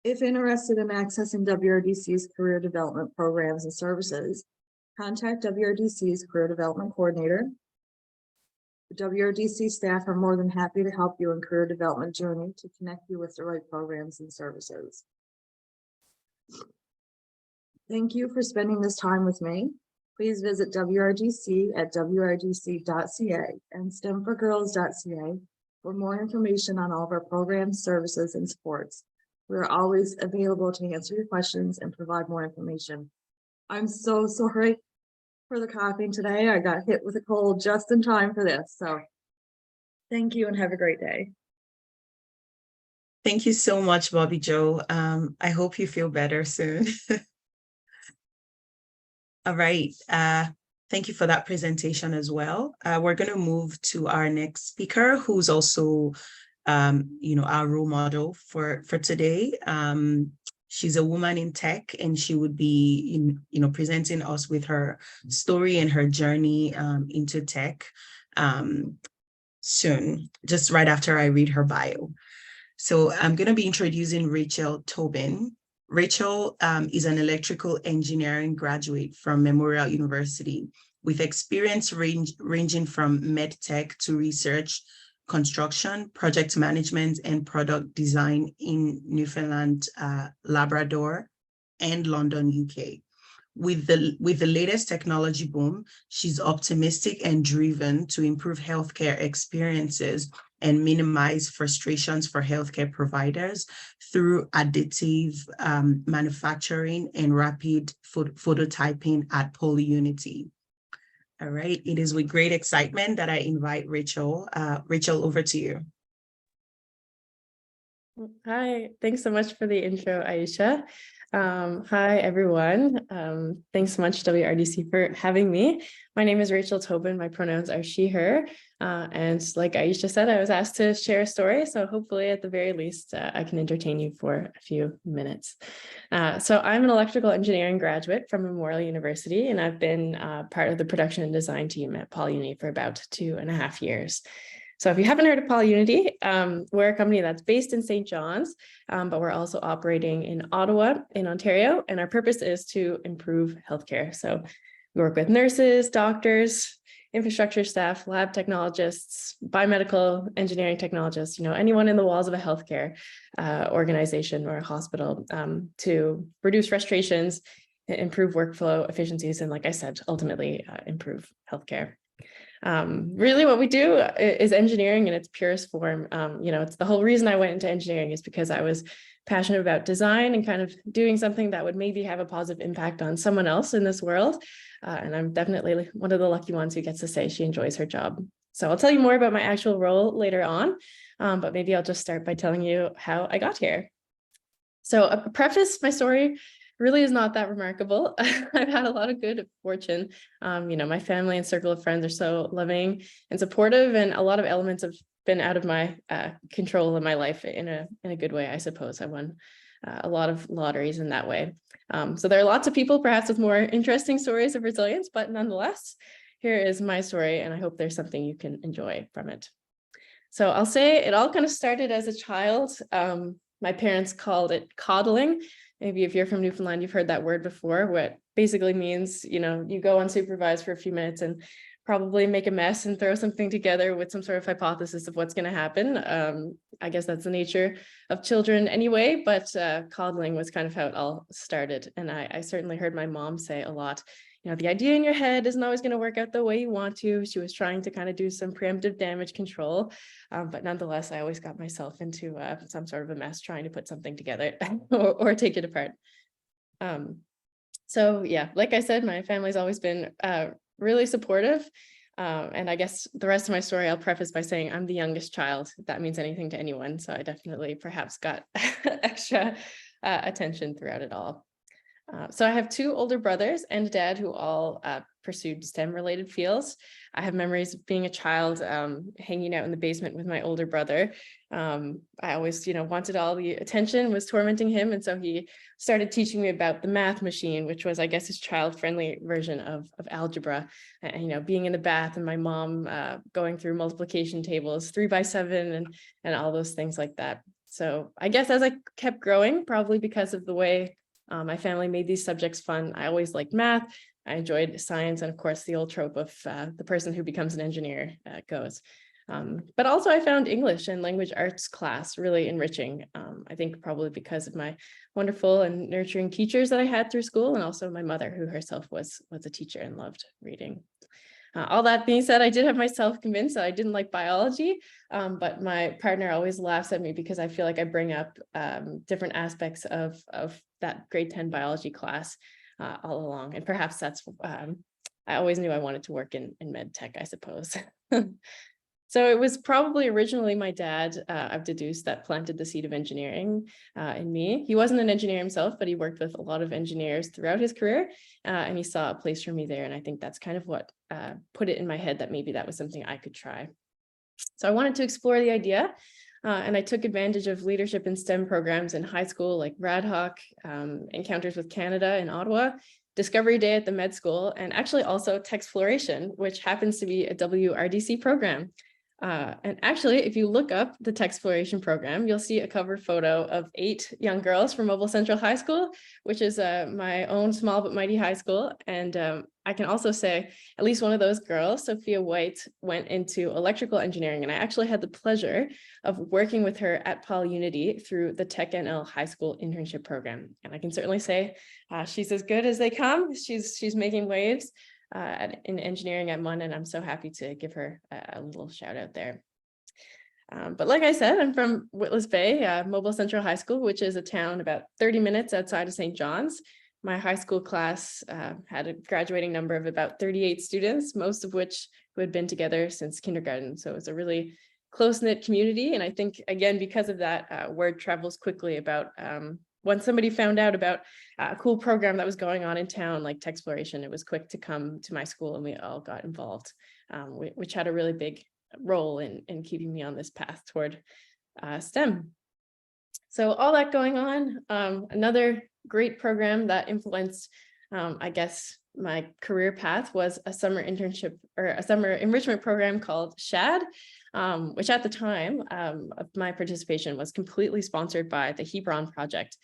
If interested in accessing WRDC's career development programs and services, contact WRDC's career development coordinator. The WRDC staff are more than happy to help you in career development journey to connect you with the right programs and services. Thank you for spending this time with me. Please visit WRDC at wrdc.ca and STEMforGIRLS.ca for more information on all of our programs, services, and supports. We are always available to answer your questions and provide more information. I'm so sorry for the coughing today. I got hit with a cold just in time for this. So thank you and have a great day. Thank you so much, Bobby Joe. I hope you feel better soon. All right. Thank you for that presentation as well. We're going to move to our next speaker, who's also, our role model for today. She's a woman in tech, and she would be, presenting us with her story and her journey into tech soon, just right after I read her bio. So I'm going to be introducing Rachel Tobin. Rachel is an electrical engineering graduate from Memorial University with experience ranging from medtech to research, construction, project management, and product design in Newfoundland, Labrador, and London, UK. With the latest technology boom, she's optimistic and driven to improve healthcare experiences and minimize frustrations for healthcare providers through additive manufacturing and rapid phototyping at PolyUnity. All right, it is with great excitement that I invite Rachel. Rachel, over to you. Hi, thanks so much for the intro, Aisha. Hi, everyone. Thanks so much, WRDC, for having me. My name is Rachel Tobin. My pronouns are she, her. And like Aisha said, I was asked to share a story. So hopefully, at the very least, I can entertain you for a few minutes. So I'm an electrical engineering graduate from Memorial University, and I've been part of the production and design team at PolyUnity for about 2.5 years. So if you haven't heard of PolyUnity, we're a company that's based in St. John's, but we're also operating in Ottawa in Ontario, and our purpose is to improve healthcare. So we work with nurses, doctors, infrastructure staff, lab technologists, biomedical engineering technologists, anyone in the walls of a healthcare organization or a hospital to reduce frustrations, improve workflow efficiencies, and like I said, ultimately improve healthcare. Really what we do is engineering in its purest form. It's the whole reason I went into engineering is because I was passionate about design and kind of doing something that would maybe have a positive impact on someone else in this world. And I'm definitely one of the lucky ones who gets to say she enjoys her job. So I'll tell you more about my actual role later on, but maybe I'll just start by telling you how I got here. So I'll preface my story really is not that remarkable. I've had a lot of good fortune. My family and circle of friends are so loving and supportive, and a lot of elements have been out of my control in my life in a good way, I suppose. I won a lot of lotteries in that way. So there are lots of people perhaps with more interesting stories of resilience, but nonetheless, here is my story, and I hope there's something you can enjoy from it. So I'll say it all kind of started as a child. My parents called it coddling. Maybe if you're from Newfoundland, you've heard that word before, what basically means, you go unsupervised for a few minutes and probably make a mess and throw something together with some sort of hypothesis of what's going to happen. I guess that's the nature of children anyway, but coddling was kind of how it all started. And I certainly heard my mom say a lot, the idea in your head isn't always going to work out the way you want to. She was trying to kind of do some preemptive damage control. But nonetheless, I always got myself into some sort of a mess trying to put something together or take it apart. So yeah, like I said, my family's always been really supportive. And I guess the rest of my story, I'll preface by saying I'm the youngest child, if that means anything to anyone. So I definitely perhaps got extra attention throughout it all. So I have two older brothers and a dad who all pursued STEM related fields. I have memories of being a child hanging out in the basement with my older brother. I always, wanted all the attention, was tormenting him. And so he started teaching me about the math machine, which was, I guess, his child-friendly version of algebra. And, being in the bath and my mom going through multiplication tables, 3 by 7 and all those things like that. So I guess as I kept growing, probably because of the way my family made these subjects fun, I always liked math. I enjoyed science, and of course, the old trope of the person who becomes an engineer goes. But also I found English and language arts class really enriching. I think probably because of my wonderful and nurturing teachers that I had through school, and also my mother, who herself was a teacher and loved reading. All that being said, I did have myself convinced that I didn't like biology, but my partner always laughs at me because I feel like I bring up different aspects of that grade 10 biology class all along. And perhaps that's, I always knew I wanted to work in med tech, I suppose. So it was probably originally my dad, I've deduced, that planted the seed of engineering in me. He wasn't an engineer himself, but he worked with a lot of engineers throughout his career, and he saw a place for me there. And I think that's kind of what put it in my head that maybe that was something I could try. So I wanted to explore the idea, and I took advantage of leadership in STEM programs in high school, like RadHawk, Encounters with Canada in Ottawa, Discovery Day at the med school, and actually also TechXploration, which happens to be a WRDC program. And actually, if you look up the TechXploration program, you'll see a cover photo of 8 young girls from Mobile Central High School, which is my own small but mighty high school. And I can also say at least one of those girls, Sophia White, went into electrical engineering. And I actually had the pleasure of working with her at PolyUnity through the TechNL High School internship program. And I can certainly say she's as good as they come. She's making waves in engineering at MUN, and I'm so happy to give her a little shout out there. But like I said, I'm from Witless Bay, Mobile Central High School, which is a town about 30 minutes outside of St. John's. My high school class had a graduating number of about 38 students, most of which who had been together since kindergarten. So it's a really close-knit community. And I think, again, because of that, word travels quickly about when somebody found out about a cool program that was going on in town, like TechXploration, it was quick to come to my school and we all got involved, which had a really big role in keeping me on this path toward STEM. So all that going on, another great program that influenced, I guess, my career path was a summer internship or a summer enrichment program called SHAD, which at the time of my participation was completely sponsored by the Hebron Project,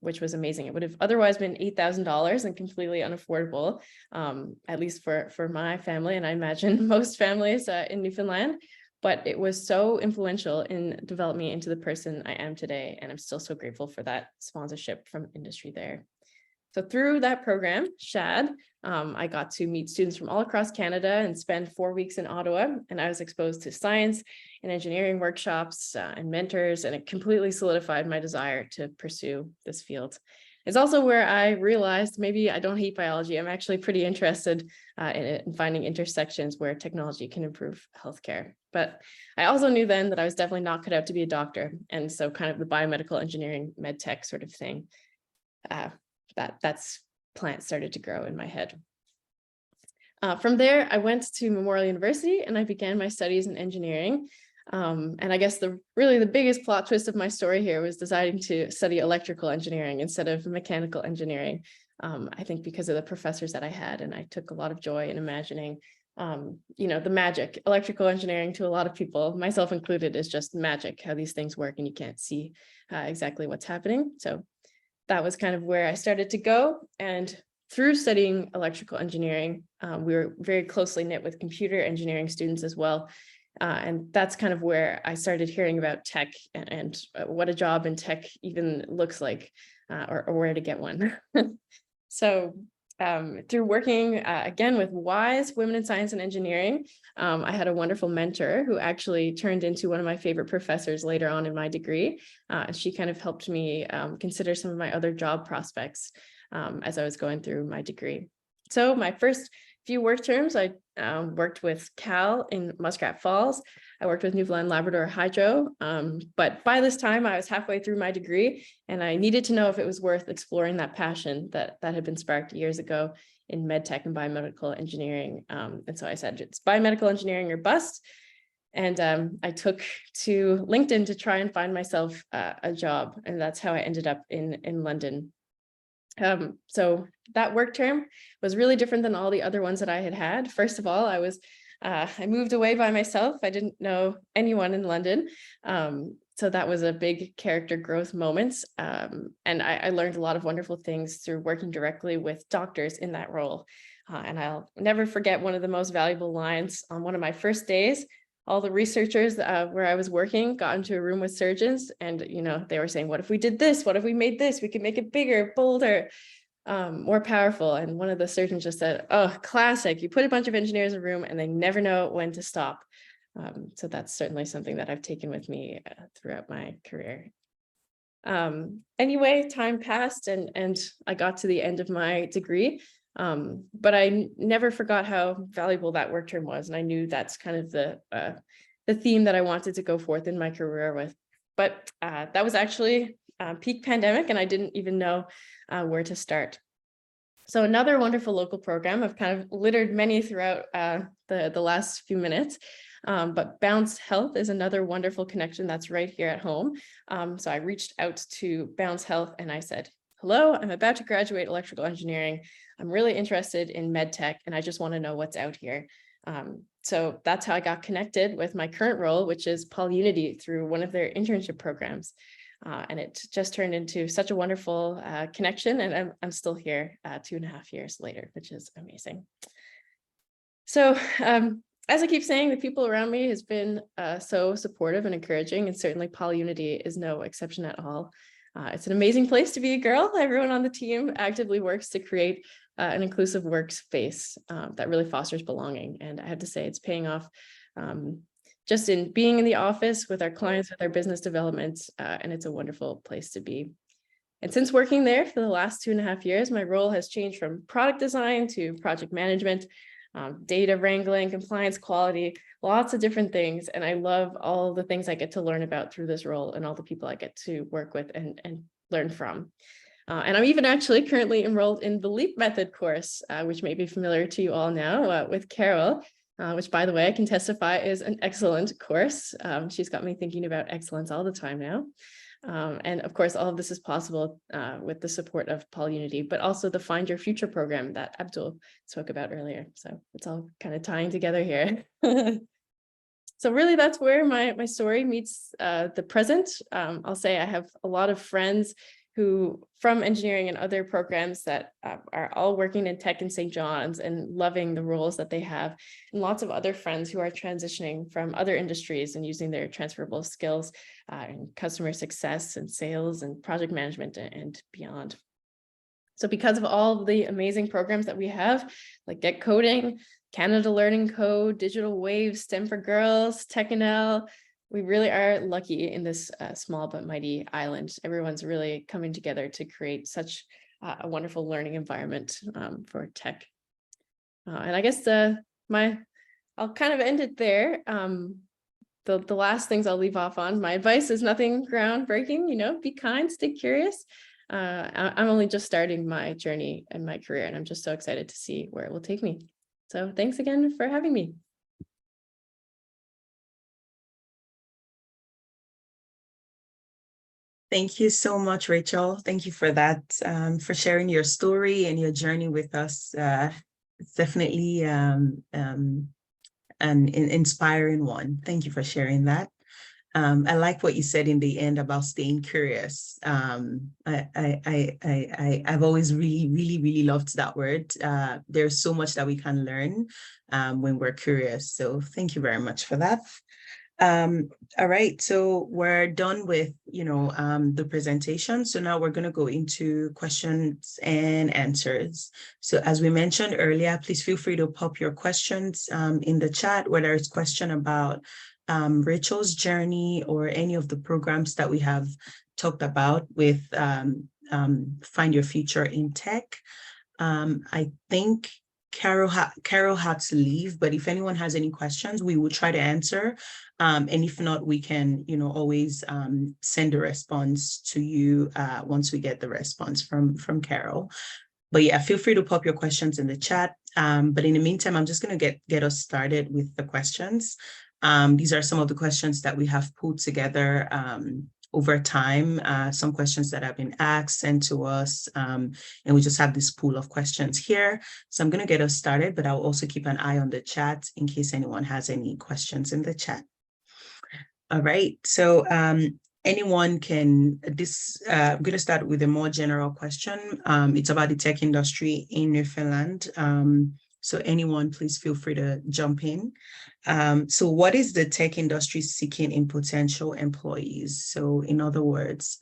which was amazing. It would have otherwise been $8,000 and completely unaffordable, at least for my family, and I imagine most families in Newfoundland. But it was so influential in developing me into the person I am today, and I'm still so grateful for that sponsorship from industry there. So through that program, SHAD, I got to meet students from all across Canada and spend 4 weeks in Ottawa. And I was exposed to science and engineering workshops and mentors, and it completely solidified my desire to pursue this field. It's also where I realized maybe I don't hate biology. I'm actually pretty interested in it and finding intersections where technology can improve healthcare. But I also knew then that I was definitely not cut out to be a doctor. And so kind of the biomedical engineering med tech sort of thing that's plant started to grow in my head. From there, I went to Memorial University and I began my studies in engineering. And I guess really the biggest plot twist of my story here was deciding to study electrical engineering instead of mechanical engineering. I think because of the professors that I had, and I took a lot of joy in imagining, the magic. Electrical engineering to a lot of people, myself included, is just magic, how these things work and you can't see exactly what's happening. So that was kind of where I started to go. And through studying electrical engineering, we were very closely knit with computer engineering students as well. And that's kind of where I started hearing about tech and what a job in tech even looks like, or where to get one. So through working again with WISE, Women in Science and Engineering, I had a wonderful mentor who actually turned into one of my favorite professors later on in my degree. She kind of helped me consider some of my other job prospects as I was going through my degree. So my first few work terms, I worked with Cal in Muskrat Falls. I worked with Newfoundland Labrador Hydro, but by this time I was halfway through my degree and I needed to know if it was worth exploring that passion that had been sparked years ago in medtech and biomedical engineering. And so I said, it's biomedical engineering or bust. And I took to LinkedIn to try and find myself a job. And that's how I ended up in London. So that work term was really different than all the other ones that I had. First of all, I moved away by myself. I didn't know anyone in London. So that was a big character growth moment. And I learned a lot of wonderful things through working directly with doctors in that role. And I'll never forget one of the most valuable lines on one of my first days. All the researchers where I was working got into a room with surgeons and, they were saying, what if we did this? What if we made this? We could make it bigger, bolder, more powerful. And one of the surgeons just said, oh, classic. You put a bunch of engineers in a room and they never know when to stop. So that's certainly something that I've taken with me throughout my career. Anyway, time passed and I got to the end of my degree. But I never forgot how valuable that work term was. And I knew that's kind of the theme that I wanted to go forth in my career with. But that was actually peak pandemic and I didn't even know where to start. So another wonderful local program, I've kind of littered many throughout the last few minutes, but Bounce Health is another wonderful connection that's right here at home. So I reached out to Bounce Health and I said, hello, I'm about to graduate electrical engineering. I'm really interested in medtech and I just want to know what's out here. So that's how I got connected with my current role, which is PolyUnity through one of their internship programs. And it just turned into such a wonderful connection and I'm still here 2.5 years later, which is amazing. So as I keep saying, the people around me has been so supportive and encouraging, and certainly PolyUnity is no exception at all. It's an amazing place to be a girl. Everyone on the team actively works to create an inclusive workspace that really fosters belonging. And I have to say it's paying off just in being in the office with our clients, with our business development, and it's a wonderful place to be. And since working there for the last 2.5 years, my role has changed from product design to project management, data wrangling, compliance, quality, lots of different things. And I love all the things I get to learn about through this role and all the people I get to work with and learn from. And I'm even actually currently enrolled in the LEAP method course, which may be familiar to you all now with Carol, which, by the way, I can testify is an excellent course. She's got me thinking about excellence all the time now. And of course, all of this is possible with the support of PolyUnity, but also the Find Your Future program that Abdul spoke about earlier. So it's all kind of tying together here. So really, that's where my story meets the present. I'll say I have a lot of friends who from engineering and other programs that are all working in tech in St. John's and loving the roles that they have, and lots of other friends who are transitioning from other industries and using their transferable skills in customer success and sales and project management and beyond. So because of all the amazing programs that we have, like Get Coding, Canada Learning Code, Digital Wave, STEMforGIRLS, TechConnect, we really are lucky in this small but mighty island. Everyone's really coming together to create such a wonderful learning environment for tech. And I guess I'll kind of end it there. The last things I'll leave off on, my advice is nothing groundbreaking, be kind, stay curious. I'm only just starting my journey in my career, and I'm just so excited to see where it will take me. So thanks again for having me. Thank you so much, Rachel. Thank you for that, for sharing your story and your journey with us. It's definitely an inspiring one. Thank you for sharing that. I like what you said in the end about staying curious. I've always really loved that word. There's so much that we can learn when we're curious. So thank you very much for that. All right, so we're done with, the presentation. So now we're going to go into questions and answers. So as we mentioned earlier, please feel free to pop your questions in the chat, whether it's question about Rachel's journey or any of the programs that we have talked about with Find Your Future in Tech. I think Carol had to leave, but if anyone has any questions, we will try to answer. And if not, we can, always send a response to you once we get the response from Carol. But yeah, feel free to pop your questions in the chat. But in the meantime, I'm just going to get us started with the questions. These are some of the questions that we have pulled together over time, some questions that have been asked, sent to us, and we just have this pool of questions here. So I'm going to get us started, but I'll also keep an eye on the chat in case anyone has any questions in the chat. All right, so anyone can, I'm going to start with a more general question. It's about the tech industry in Newfoundland. So anyone, please feel free to jump in. So what is the tech industry seeking in potential employees? So in other words,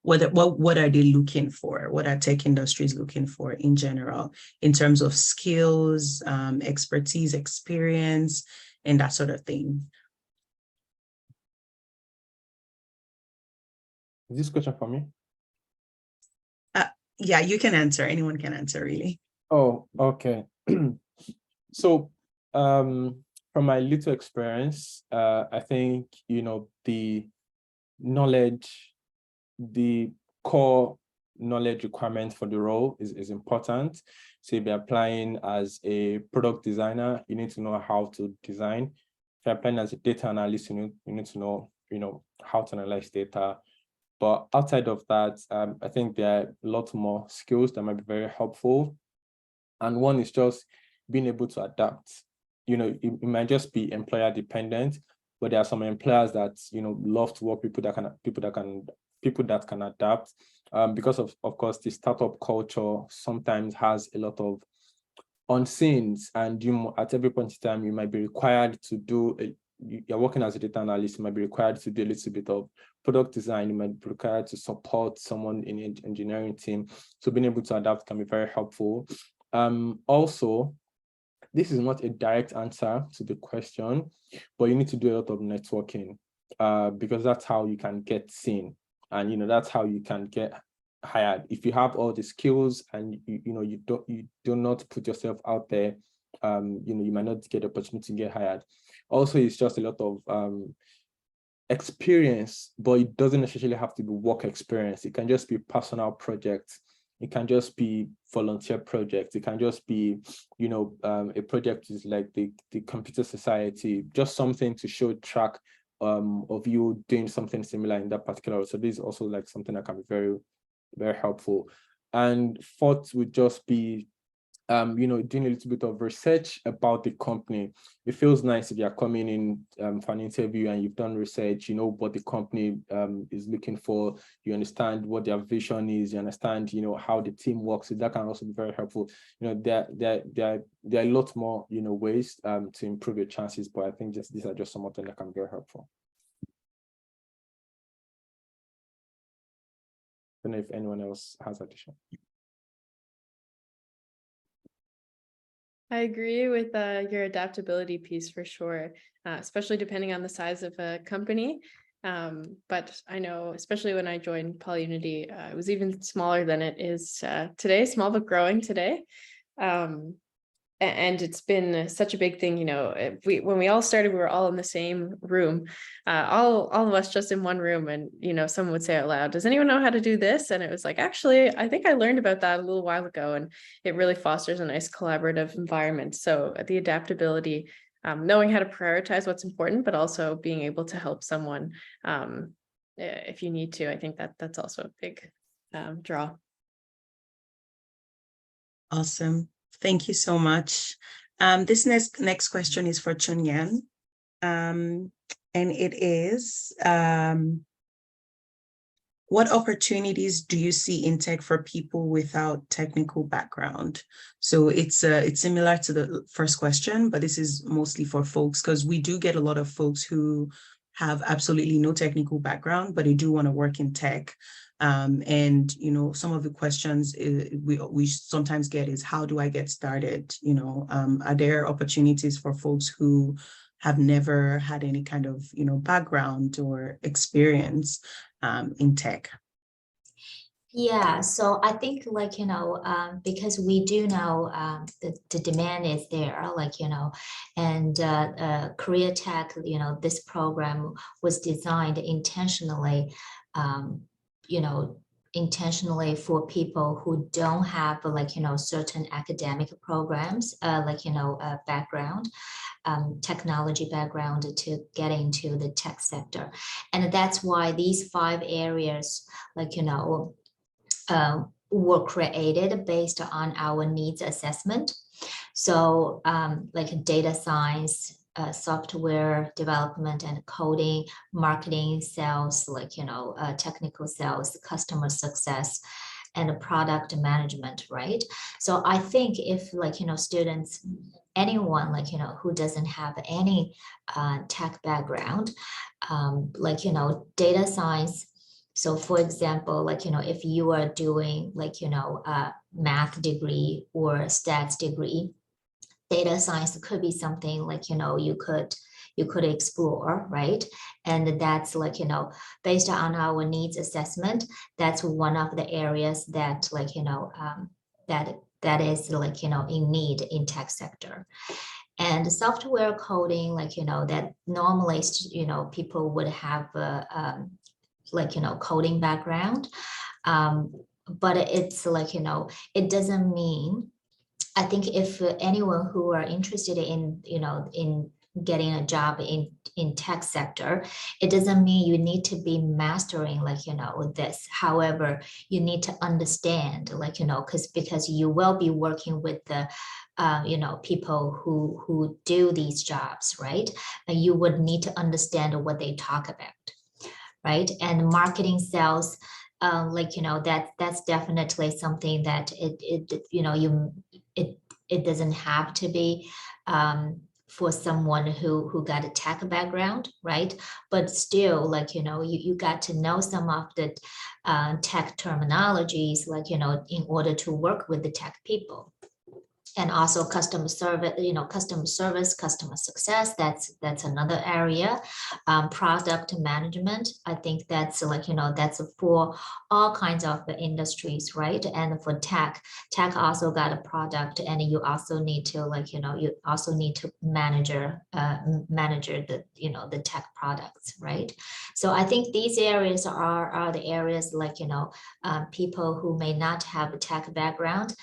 what are they looking for? What are tech industries looking for in general, in terms of skills, expertise, experience, and that sort of thing? Is this question for me? Yeah, you can answer. Anyone can answer, really. Oh, okay. So from my little experience, I think, the knowledge, the core knowledge requirement for the role is important. So if you're applying as a product designer, you need to know how to design. If you're applying as a data analyst, you need to know, how to analyze data. But outside of that, I think there are a lot more skills that might be very helpful. And one is just being able to adapt. It might just be employer dependent, but there are some employers that, love to work with people that can adapt. Because of course, the startup culture sometimes has a lot of unseens, and at every point in time, you might be required to do you're working as a data analyst, you might be required to do a little bit of product design, you might be required to support someone in the engineering team. So being able to adapt can be very helpful. Also, this is not a direct answer to the question, but you need to do a lot of networking because that's how you can get seen, and that's how you can get hired. If you have all the skills and you do not put yourself out there, you might not get the opportunity to get hired. Also, it's just a lot of experience, but it doesn't necessarily have to be work experience. It can just be personal projects. It can just be volunteer projects. It can just be, a project is like the Computer Society, just something to show track of you doing something similar in that particular. So this is also like something that can be very, very helpful. And fourth would just be, doing a little bit of research about the company. It feels nice if you're coming in for an interview and you've done research, you know what the company is looking for, you understand what their vision is, you understand, how the team works. So that can also be very helpful. There are a lot more, ways to improve your chances, but I think these are just some of them that can be very helpful. I don't know if anyone else has additional. I agree with your adaptability piece for sure, especially depending on the size of a company. But I know, especially when I joined PolyUnity, it was even smaller than it is today, small but growing today. and it's been such a big thing, you know. When we all started, we were all in the same room, all of us just in one room, and you know, someone would say out loud, does anyone know how to do this? And it was like, actually, I think I learned about that a little while ago, and it really fosters a nice collaborative environment. So the adaptability, knowing how to prioritize what's important, but also being able to help someone if you need to, I think that's also a big draw. Awesome. Thank you so much. This next question is for Chunyan. And it is, what opportunities do you see in tech for people without technical background? So it's similar to the first question, but this is mostly for folks, because we do get a lot of folks who have absolutely no technical background, but they do want to work in tech. And, you know, some of the questions we sometimes get is, how do I get started? You know, are there opportunities for folks who have never had any kind of, you know, background or experience in tech? Yeah, so I think, like, you know, because we do know the demand is there, like, you know, and Korea Tech, you know, this program was designed intentionally, you know, intentionally for people who don't have, like, you know, certain academic programs, like, you know, background, technology background to get into the tech sector. And that's why these 5 areas, like, you know, were created based on our needs assessment. So like data science, software development and coding, marketing, sales, like, you know, technical sales, customer success, and product management, right? So I think if, like, you know, students, anyone, like, you know, who doesn't have any tech background, like, you know, data science. So for example, like, you know, if you are doing, like, you know, a math degree or a stats degree, data science could be something, like, you know, you could explore, right? And that's, like, you know, based on our needs assessment, that's one of the areas that, like, you know, that is, like, you know, in need in tech sector. And software coding, like, you know, that normally, you know, people would have like, you know, coding background, but it's, like, you know, it doesn't mean, I think if anyone who are interested in, you know, in getting a job in tech sector, it doesn't mean you need to be mastering, like, you know, this. However, you need to understand, like, you know, because you will be working with the you know, people who do these jobs, right? And you would need to understand what they talk about, right? And marketing, sales, like, you know, that's definitely something that it you know, it doesn't have to be for someone who got a tech background, right? But still, like, you know, you got to know some of the tech terminologies, like, you know, in order to work with the tech people. And also customer service, you know, customer service, customer success, that's another area. Product management, I think that's, like, you know, that's for all kinds of the industries, right? And for tech also got a product, and you also need to, like, you know, you also need to manage the, you know, the tech products, right? So I think these areas are the areas, like, you know, people who may not have a tech background,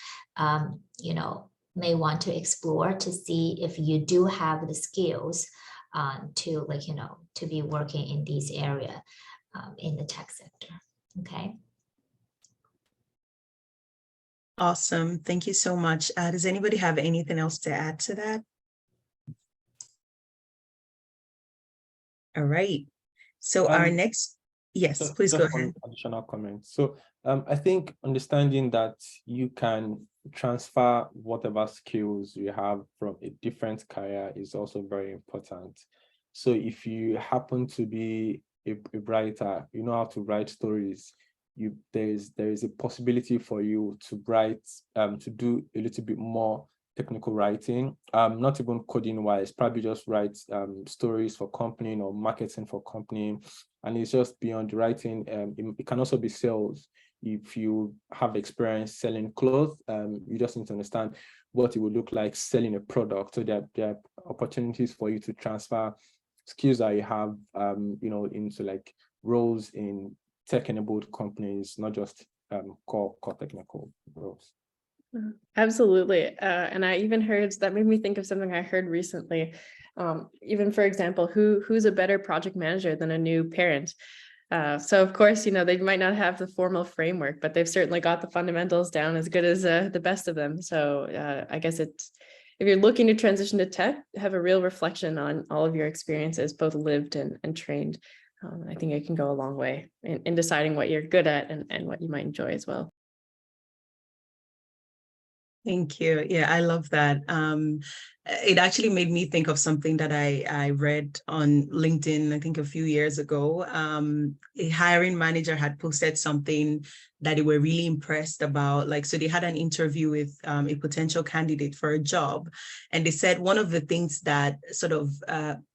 you know, may want to explore to see if you do have the skills to, like, you know, to be working in these areas in the tech sector. Okay. Awesome. Thank you so much. Does anybody have anything else to add to that? All right. So our next, yes, please go ahead. Additional comment. So I think understanding that you can transfer whatever skills you have from a different career is also very important. So if you happen to be a writer, you know how to write stories, there is a possibility for you to write, to do a little bit more technical writing, not even coding wise, probably just write stories for company or marketing for company. And it's just beyond writing. It can also be sales. If you have experience selling clothes, you just need to understand what it would look like selling a product. So there are opportunities for you to transfer skills that you have, into like roles in tech-enabled companies, not just core technical roles. Absolutely. And I even heard, that made me think of something I heard recently. Even for example, who's a better project manager than a new parent? So of course, they might not have the formal framework, but they've certainly got the fundamentals down as good as the best of them. So I guess if you're looking to transition to tech, have a real reflection on all of your experiences, both lived and trained. I think it can go a long way in deciding what you're good at and what you might enjoy as well. Thank you. Yeah, I love that. It actually made me think of something that I read on LinkedIn, I think a few years ago. A hiring manager had posted something that they were really impressed about. So they had an interview with a potential candidate for a job. And they said one of the things that sort of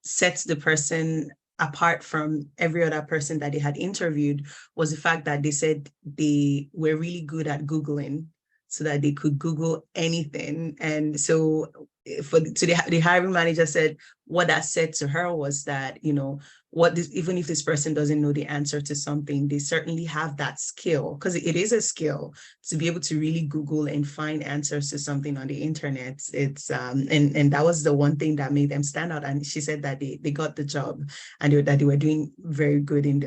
sets the person apart from every other person that they had interviewed was the fact that they said they were really good at Googling, so that they could Google anything. And so the hiring manager said what that said to her was that, even if this person doesn't know the answer to something, they certainly have that skill, because it is a skill to be able to really Google and find answers to something on the internet. It's and that was the one thing that made them stand out. And she said that they got the job and that they were doing very good in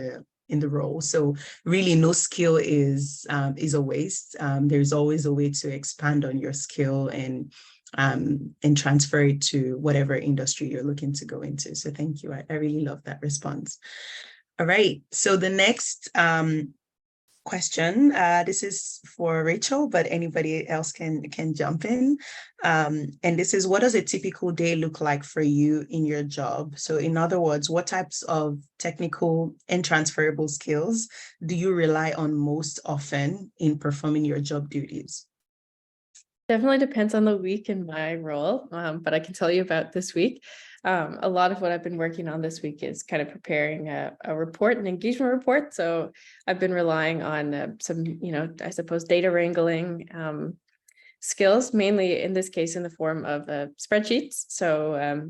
the role. So really no skill is a waste. There's always a way to expand on your skill and transfer it to whatever industry you're looking to go into. So thank you. I really love that response. All right. So the next question, this is for Rachel, but anybody else can jump in. And this is, what does a typical day look like for you in your job? So in other words, what types of technical and transferable skills do you rely on most often in performing your job duties? Definitely depends on the week and my role, but I can tell you about this week. A lot of what I've been working on this week is kind of preparing a report, an engagement report. So I've been relying on some, I suppose, data wrangling skills, mainly in this case in the form of spreadsheets. So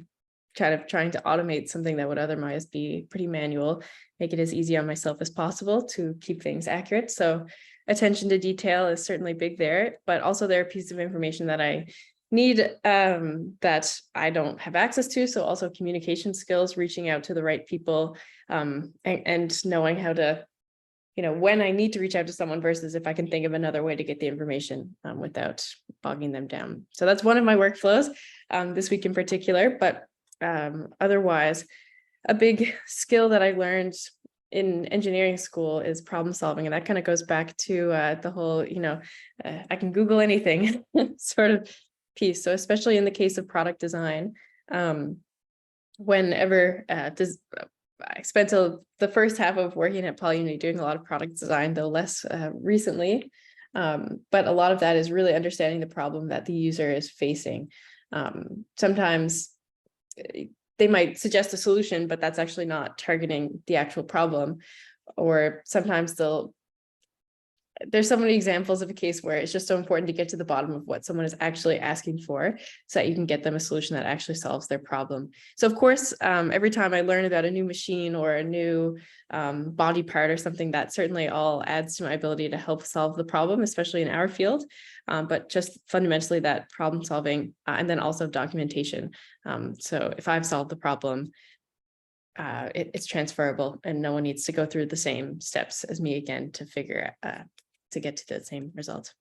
trying to automate something that would otherwise be pretty manual, make it as easy on myself as possible to keep things accurate. So attention to detail is certainly big there, but also there are pieces of information that I need that I don't have access to. So also communication skills, reaching out to the right people, and knowing how to, when I need to reach out to someone versus if I can think of another way to get the information without bogging them down. So that's one of my workflows this week in particular, but otherwise, a big skill that I learned in engineering school is problem solving. And that kind of goes back to the whole, I can Google anything sort of piece. So especially in the case of product design, whenever I spent the first half of working at PolyUnity doing a lot of product design, though less recently, but a lot of that is really understanding the problem that the user is facing. Sometimes they might suggest a solution, but that's actually not targeting the actual problem. Or sometimes there's so many examples of a case where it's just so important to get to the bottom of what someone is actually asking for so that you can get them a solution that actually solves their problem. So of course, every time I learn about a new machine or a new body part or something, that certainly all adds to my ability to help solve the problem, especially in our field. But just fundamentally that problem solving and then also documentation. So if I've solved the problem, it's transferable and no one needs to go through the same steps as me again to figure to get to the same result.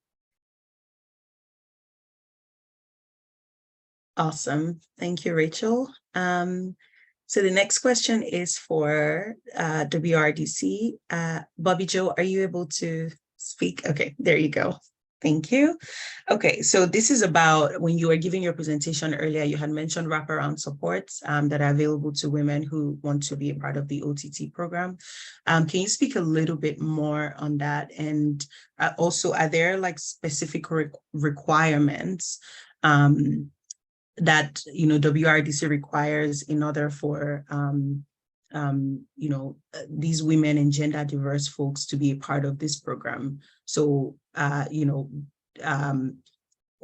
Awesome. Thank you, Rachel. So the next question is for WRDC. Bobby Joe, are you able to speak? Okay, there you go. Thank you. Okay, so this is about when you were giving your presentation earlier, you had mentioned wraparound supports that are available to women who want to be a part of the OTT program. Can you speak a little bit more on that? And also, are there like specific requirements that WRDC requires in order for these women and gender diverse folks to be a part of this program? So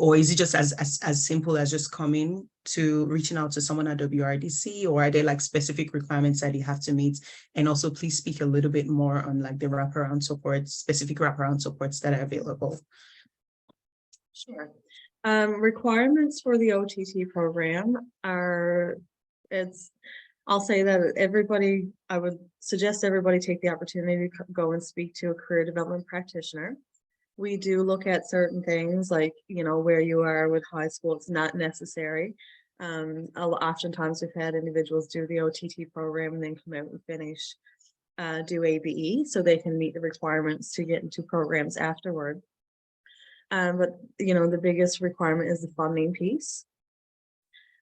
or is it just as simple as just coming to reaching out to someone at WRDC, or are there like specific requirements that you have to meet? And also please speak a little bit more on like the wraparound support, specific wraparound supports that are available. Sure. Requirements for the OTT program are, I'll say that I would suggest everybody take the opportunity to go and speak to a career development practitioner. We do look at certain things like, where you are with high school. It's not necessary. Oftentimes we've had individuals do the OTT program and then come out and finish, do ABE, so they can meet the requirements to get into programs afterward. But, the biggest requirement is the funding piece.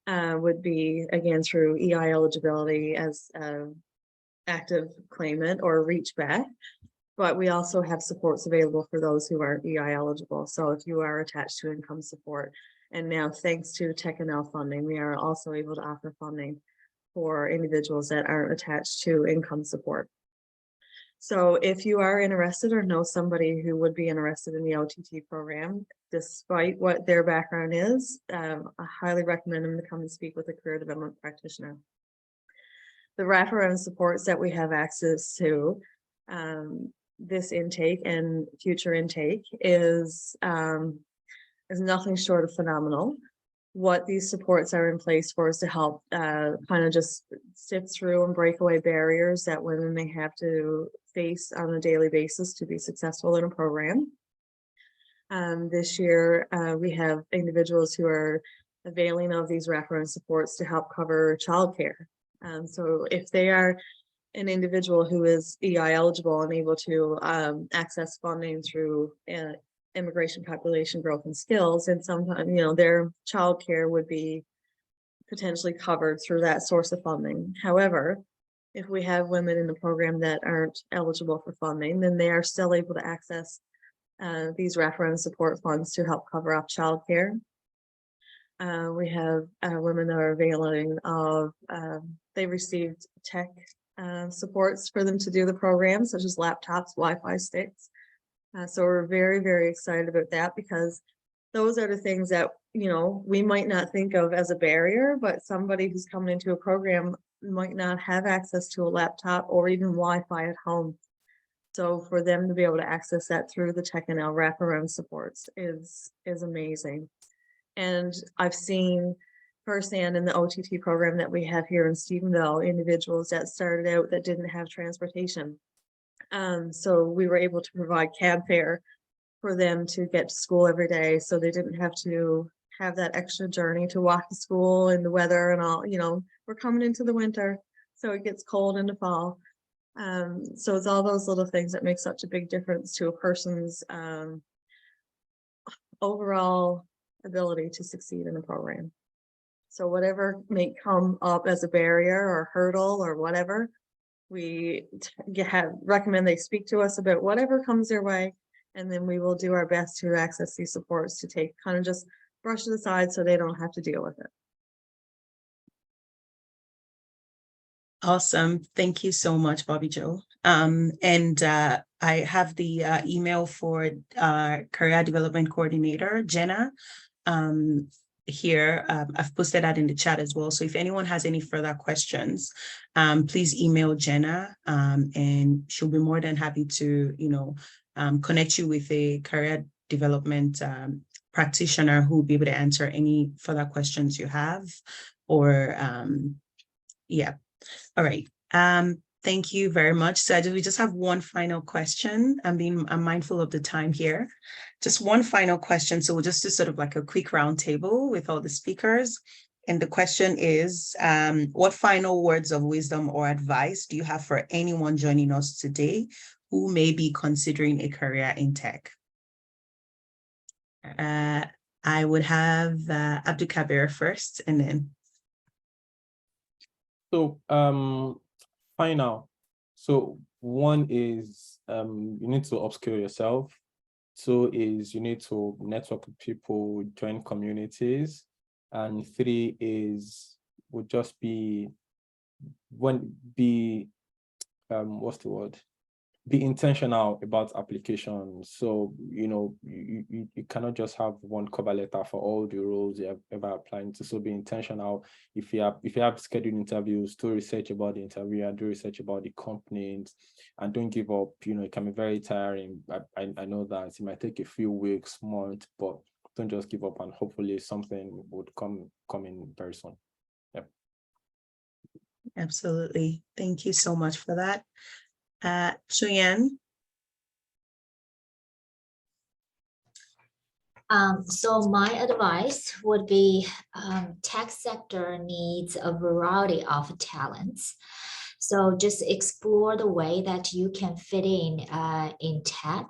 Would be, again, through EI eligibility as active claimant or reach back. But we also have supports available for those who aren't EI eligible. So if you are attached to income support, and now thanks to TechConnect funding, we are also able to offer funding for individuals that aren't attached to income support. So if you are interested or know somebody who would be interested in the OTT program, despite what their background is, I highly recommend them to come and speak with a career development practitioner. The wraparound supports that we have access to, this intake and future intake is nothing short of phenomenal. What these supports are in place for is to help kind of just sift through and break away barriers that women may have to face on a daily basis to be successful in a program. This year, we have individuals who are availing of these wraparound supports to help cover childcare. So if they are an individual who is EI eligible and able to access funding through immigration, population growth, and skills, and sometimes their childcare would be potentially covered through that source of funding. However, if we have women in the program that aren't eligible for funding, then they are still able to access these wraparound support funds to help cover up childcare. We have women that are availing of, they received tech supports for them to do the program, such as laptops, Wi-Fi sticks. So we're very, very excited about that, because those are the things that, we might not think of as a barrier, but somebody who's coming into a program might not have access to a laptop or even Wi-Fi at home. So for them to be able to access that through the TechConnect wraparound supports is amazing. And I've seen firsthand in the OTT program that we have here in Stephenville, individuals that started out that didn't have transportation. So we were able to provide cab fare for them to get to school every day, so they didn't have to have that extra journey to walk to school in the weather and all. We're coming into the winter, so it gets cold in the fall. So it's all those little things that make such a big difference to a person's overall ability to succeed in the program. So whatever may come up as a barrier or hurdle or whatever, we recommend they speak to us about whatever comes their way, and then we will do our best to access these supports to kind of just brush it aside so they don't have to deal with it. Awesome. Thank you so much, Bobby Joe. And I have the email for Career Development Coordinator, Jenna, here. I've posted that in the chat as well. So if anyone has any further questions, please email Jenna, and she'll be more than happy to, connect you with a career development practitioner who will be able to answer any further questions you have, or yeah. All right. Thank you very much. So we just have one final question. I'm mindful of the time here. Just one final question. So we'll just do sort of like a quick roundtable with all the speakers. And the question is, what final words of wisdom or advice do you have for anyone joining us today who may be considering a career in tech? I would have Abdul Kabir first, and then. So final. So one is you need to upskill yourself. Two is you need to network with people, join communities. And three is would just be what's the word? be intentional about applications. So, you cannot just have one cover letter for all the roles you have ever applied to. So be intentional. If you have scheduled interviews, do research about the interviewer, do research about the companies, and don't give up. It can be very tiring. I know that it might take a few weeks, months, but don't just give up, and hopefully something would come in very soon. Yep. Absolutely. Thank you so much for that. Joanne? So my advice would be tech sector needs a variety of talents. So just explore the way that you can fit in tech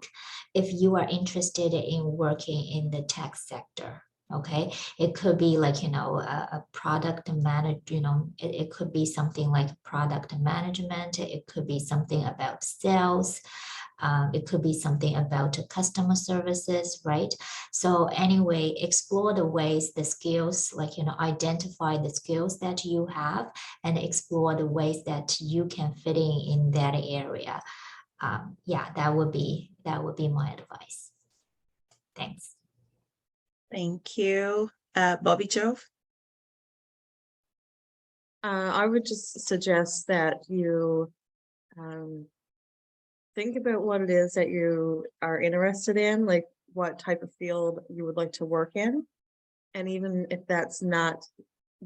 if you are interested in working in the tech sector. Okay, it could be like, a product manager, it could be something like product management. It could be something about sales. It could be something about customer services, right? So anyway, explore the ways, the skills, like, identify the skills that you have and explore the ways that you can fit in that area. Yeah, that would be my advice. Thanks. Thank you. Bobby Jove? I would just suggest that you think about what it is that you are interested in, like what type of field you would like to work in. And even if that's not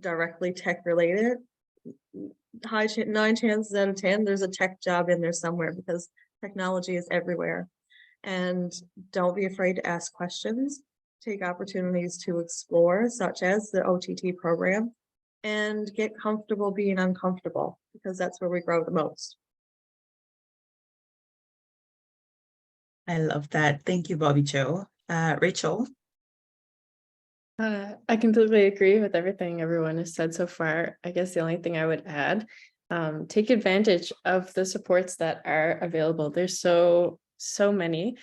directly tech related, 9 chances out of 10, there's a tech job in there somewhere, because technology is everywhere. And don't be afraid to ask questions. Take opportunities to explore, such as the OTT program, and get comfortable being uncomfortable, because that's where we grow the most. I love that. Thank you, Bobby Joe. Rachel? I completely agree with everything everyone has said so far. I guess the only thing I would add, take advantage of the supports that are available. There's so many.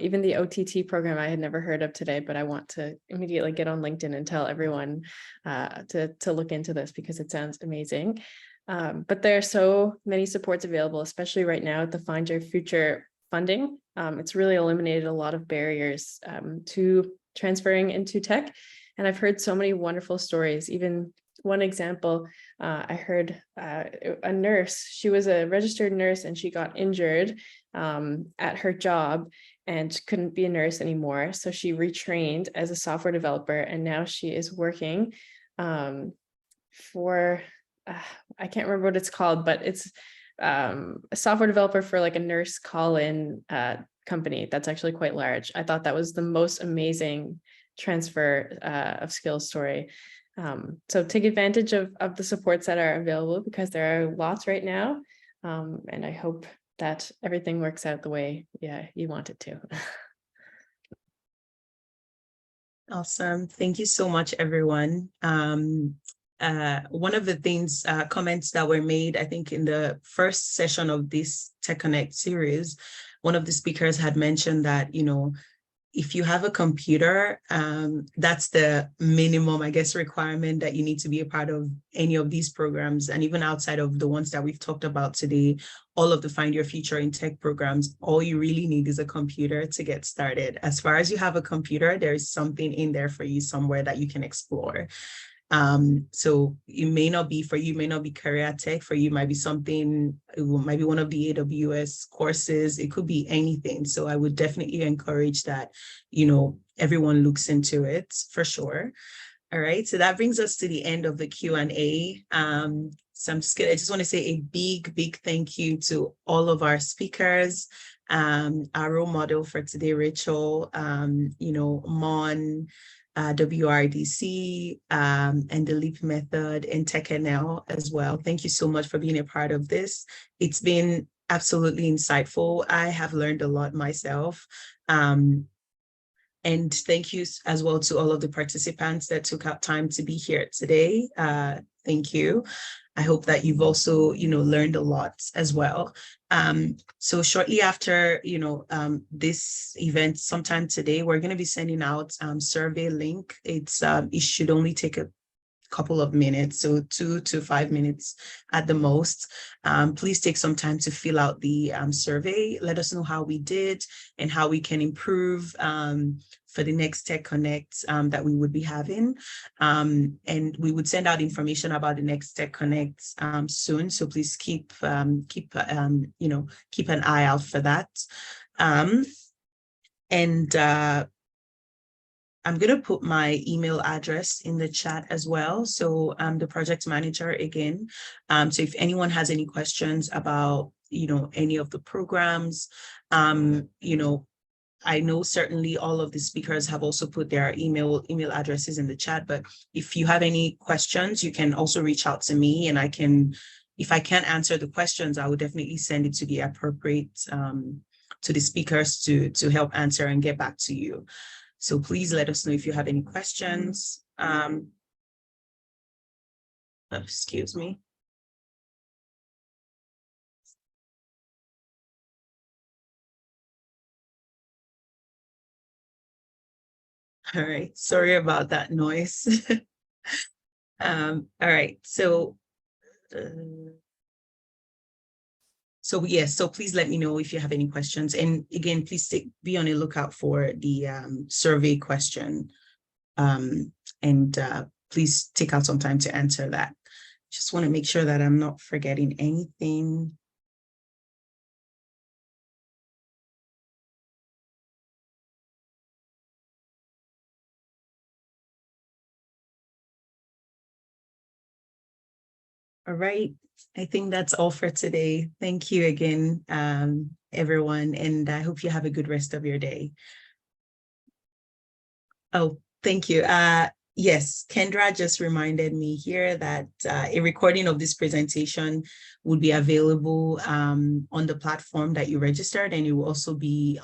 Even the OTT program I had never heard of today, but I want to immediately get on LinkedIn and tell everyone to look into this, because it sounds amazing. But there are so many supports available, especially right now at the Find Your Future funding. It's really eliminated a lot of barriers to transferring into tech. And I've heard so many wonderful stories. Even one example, I heard a nurse, she was a registered nurse and she got injured at her job and couldn't be a nurse anymore. So she retrained as a software developer, and now she is working for, I can't remember what it's called, but it's a software developer for like a nurse call-in company that's actually quite large. I thought that was the most amazing transfer of skills story. So take advantage of the supports that are available, because there are lots right now. And I hope that everything works out the way you want it to. Awesome. Thank you so much, everyone. One of the things, comments that were made, I think in the first session of this TechConnect series, one of the speakers had mentioned that, if you have a computer, that's the minimum, I guess, requirement that you need to be a part of any of these programs. And even outside of the ones that we've talked about today, all of the Find Your Future in Tech programs, all you really need is a computer to get started. As far as you have a computer, there is something in there for you somewhere that you can explore. So it may not be for you, may not be career tech. For you might be something, it might be one of the AWS courses. It could be anything. So I would definitely encourage that, everyone looks into it for sure. All right. So that brings us to the end of the Q&A. So I just want to say a big thank you to all of our speakers, our role model for today, Rachel, Mon, WRDC, and the LEAP method and TechNL as well. Thank you so much for being a part of this. It's been absolutely insightful. I have learned a lot myself. And thank you as well to all of the participants that took out time to be here today. Thank you. I hope that you've also, learned a lot as well. So shortly after, this event, sometime today, we're going to be sending out survey link. It should only take a couple of minutes, so 2 to 5 minutes at the most. Please take some time to fill out the survey. Let us know how we did and how we can improve for the next TechConnect that we would be having. And we would send out information about the next TechConnect soon. So please keep an eye out for that. I'm going to put my email address in the chat as well. So I'm the project manager again. So if anyone has any questions about, any of the programs, I know certainly all of the speakers have also put their email addresses in the chat, but if you have any questions, you can also reach out to me, and if I can't answer the questions, I will definitely send it to the appropriate, to the speakers to help answer and get back to you. So please let us know if you have any questions. Excuse me. All right, sorry about that noise. All right, so yes, so please let me know if you have any questions. And again, please be on the lookout for the survey question. Please take out some time to answer that. Just want to make sure that I'm not forgetting anything. All right, I think that's all for today. Thank you again, everyone, and I hope you have a good rest of your day. Oh, thank you. Yes, Kendra just reminded me here that a recording of this presentation would be available on the platform that you registered, and it will also be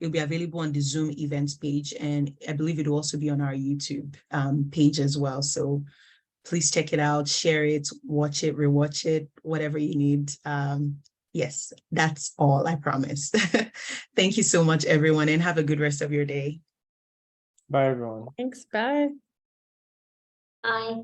it'll be available on the Zoom events page, and I believe it will also be on our YouTube page as well. So please check it out, share it, watch it, rewatch it, whatever you need. Yes, that's all, I promise. Thank you so much, everyone, and have a good rest of your day. Bye, everyone. Thanks. Bye. Bye.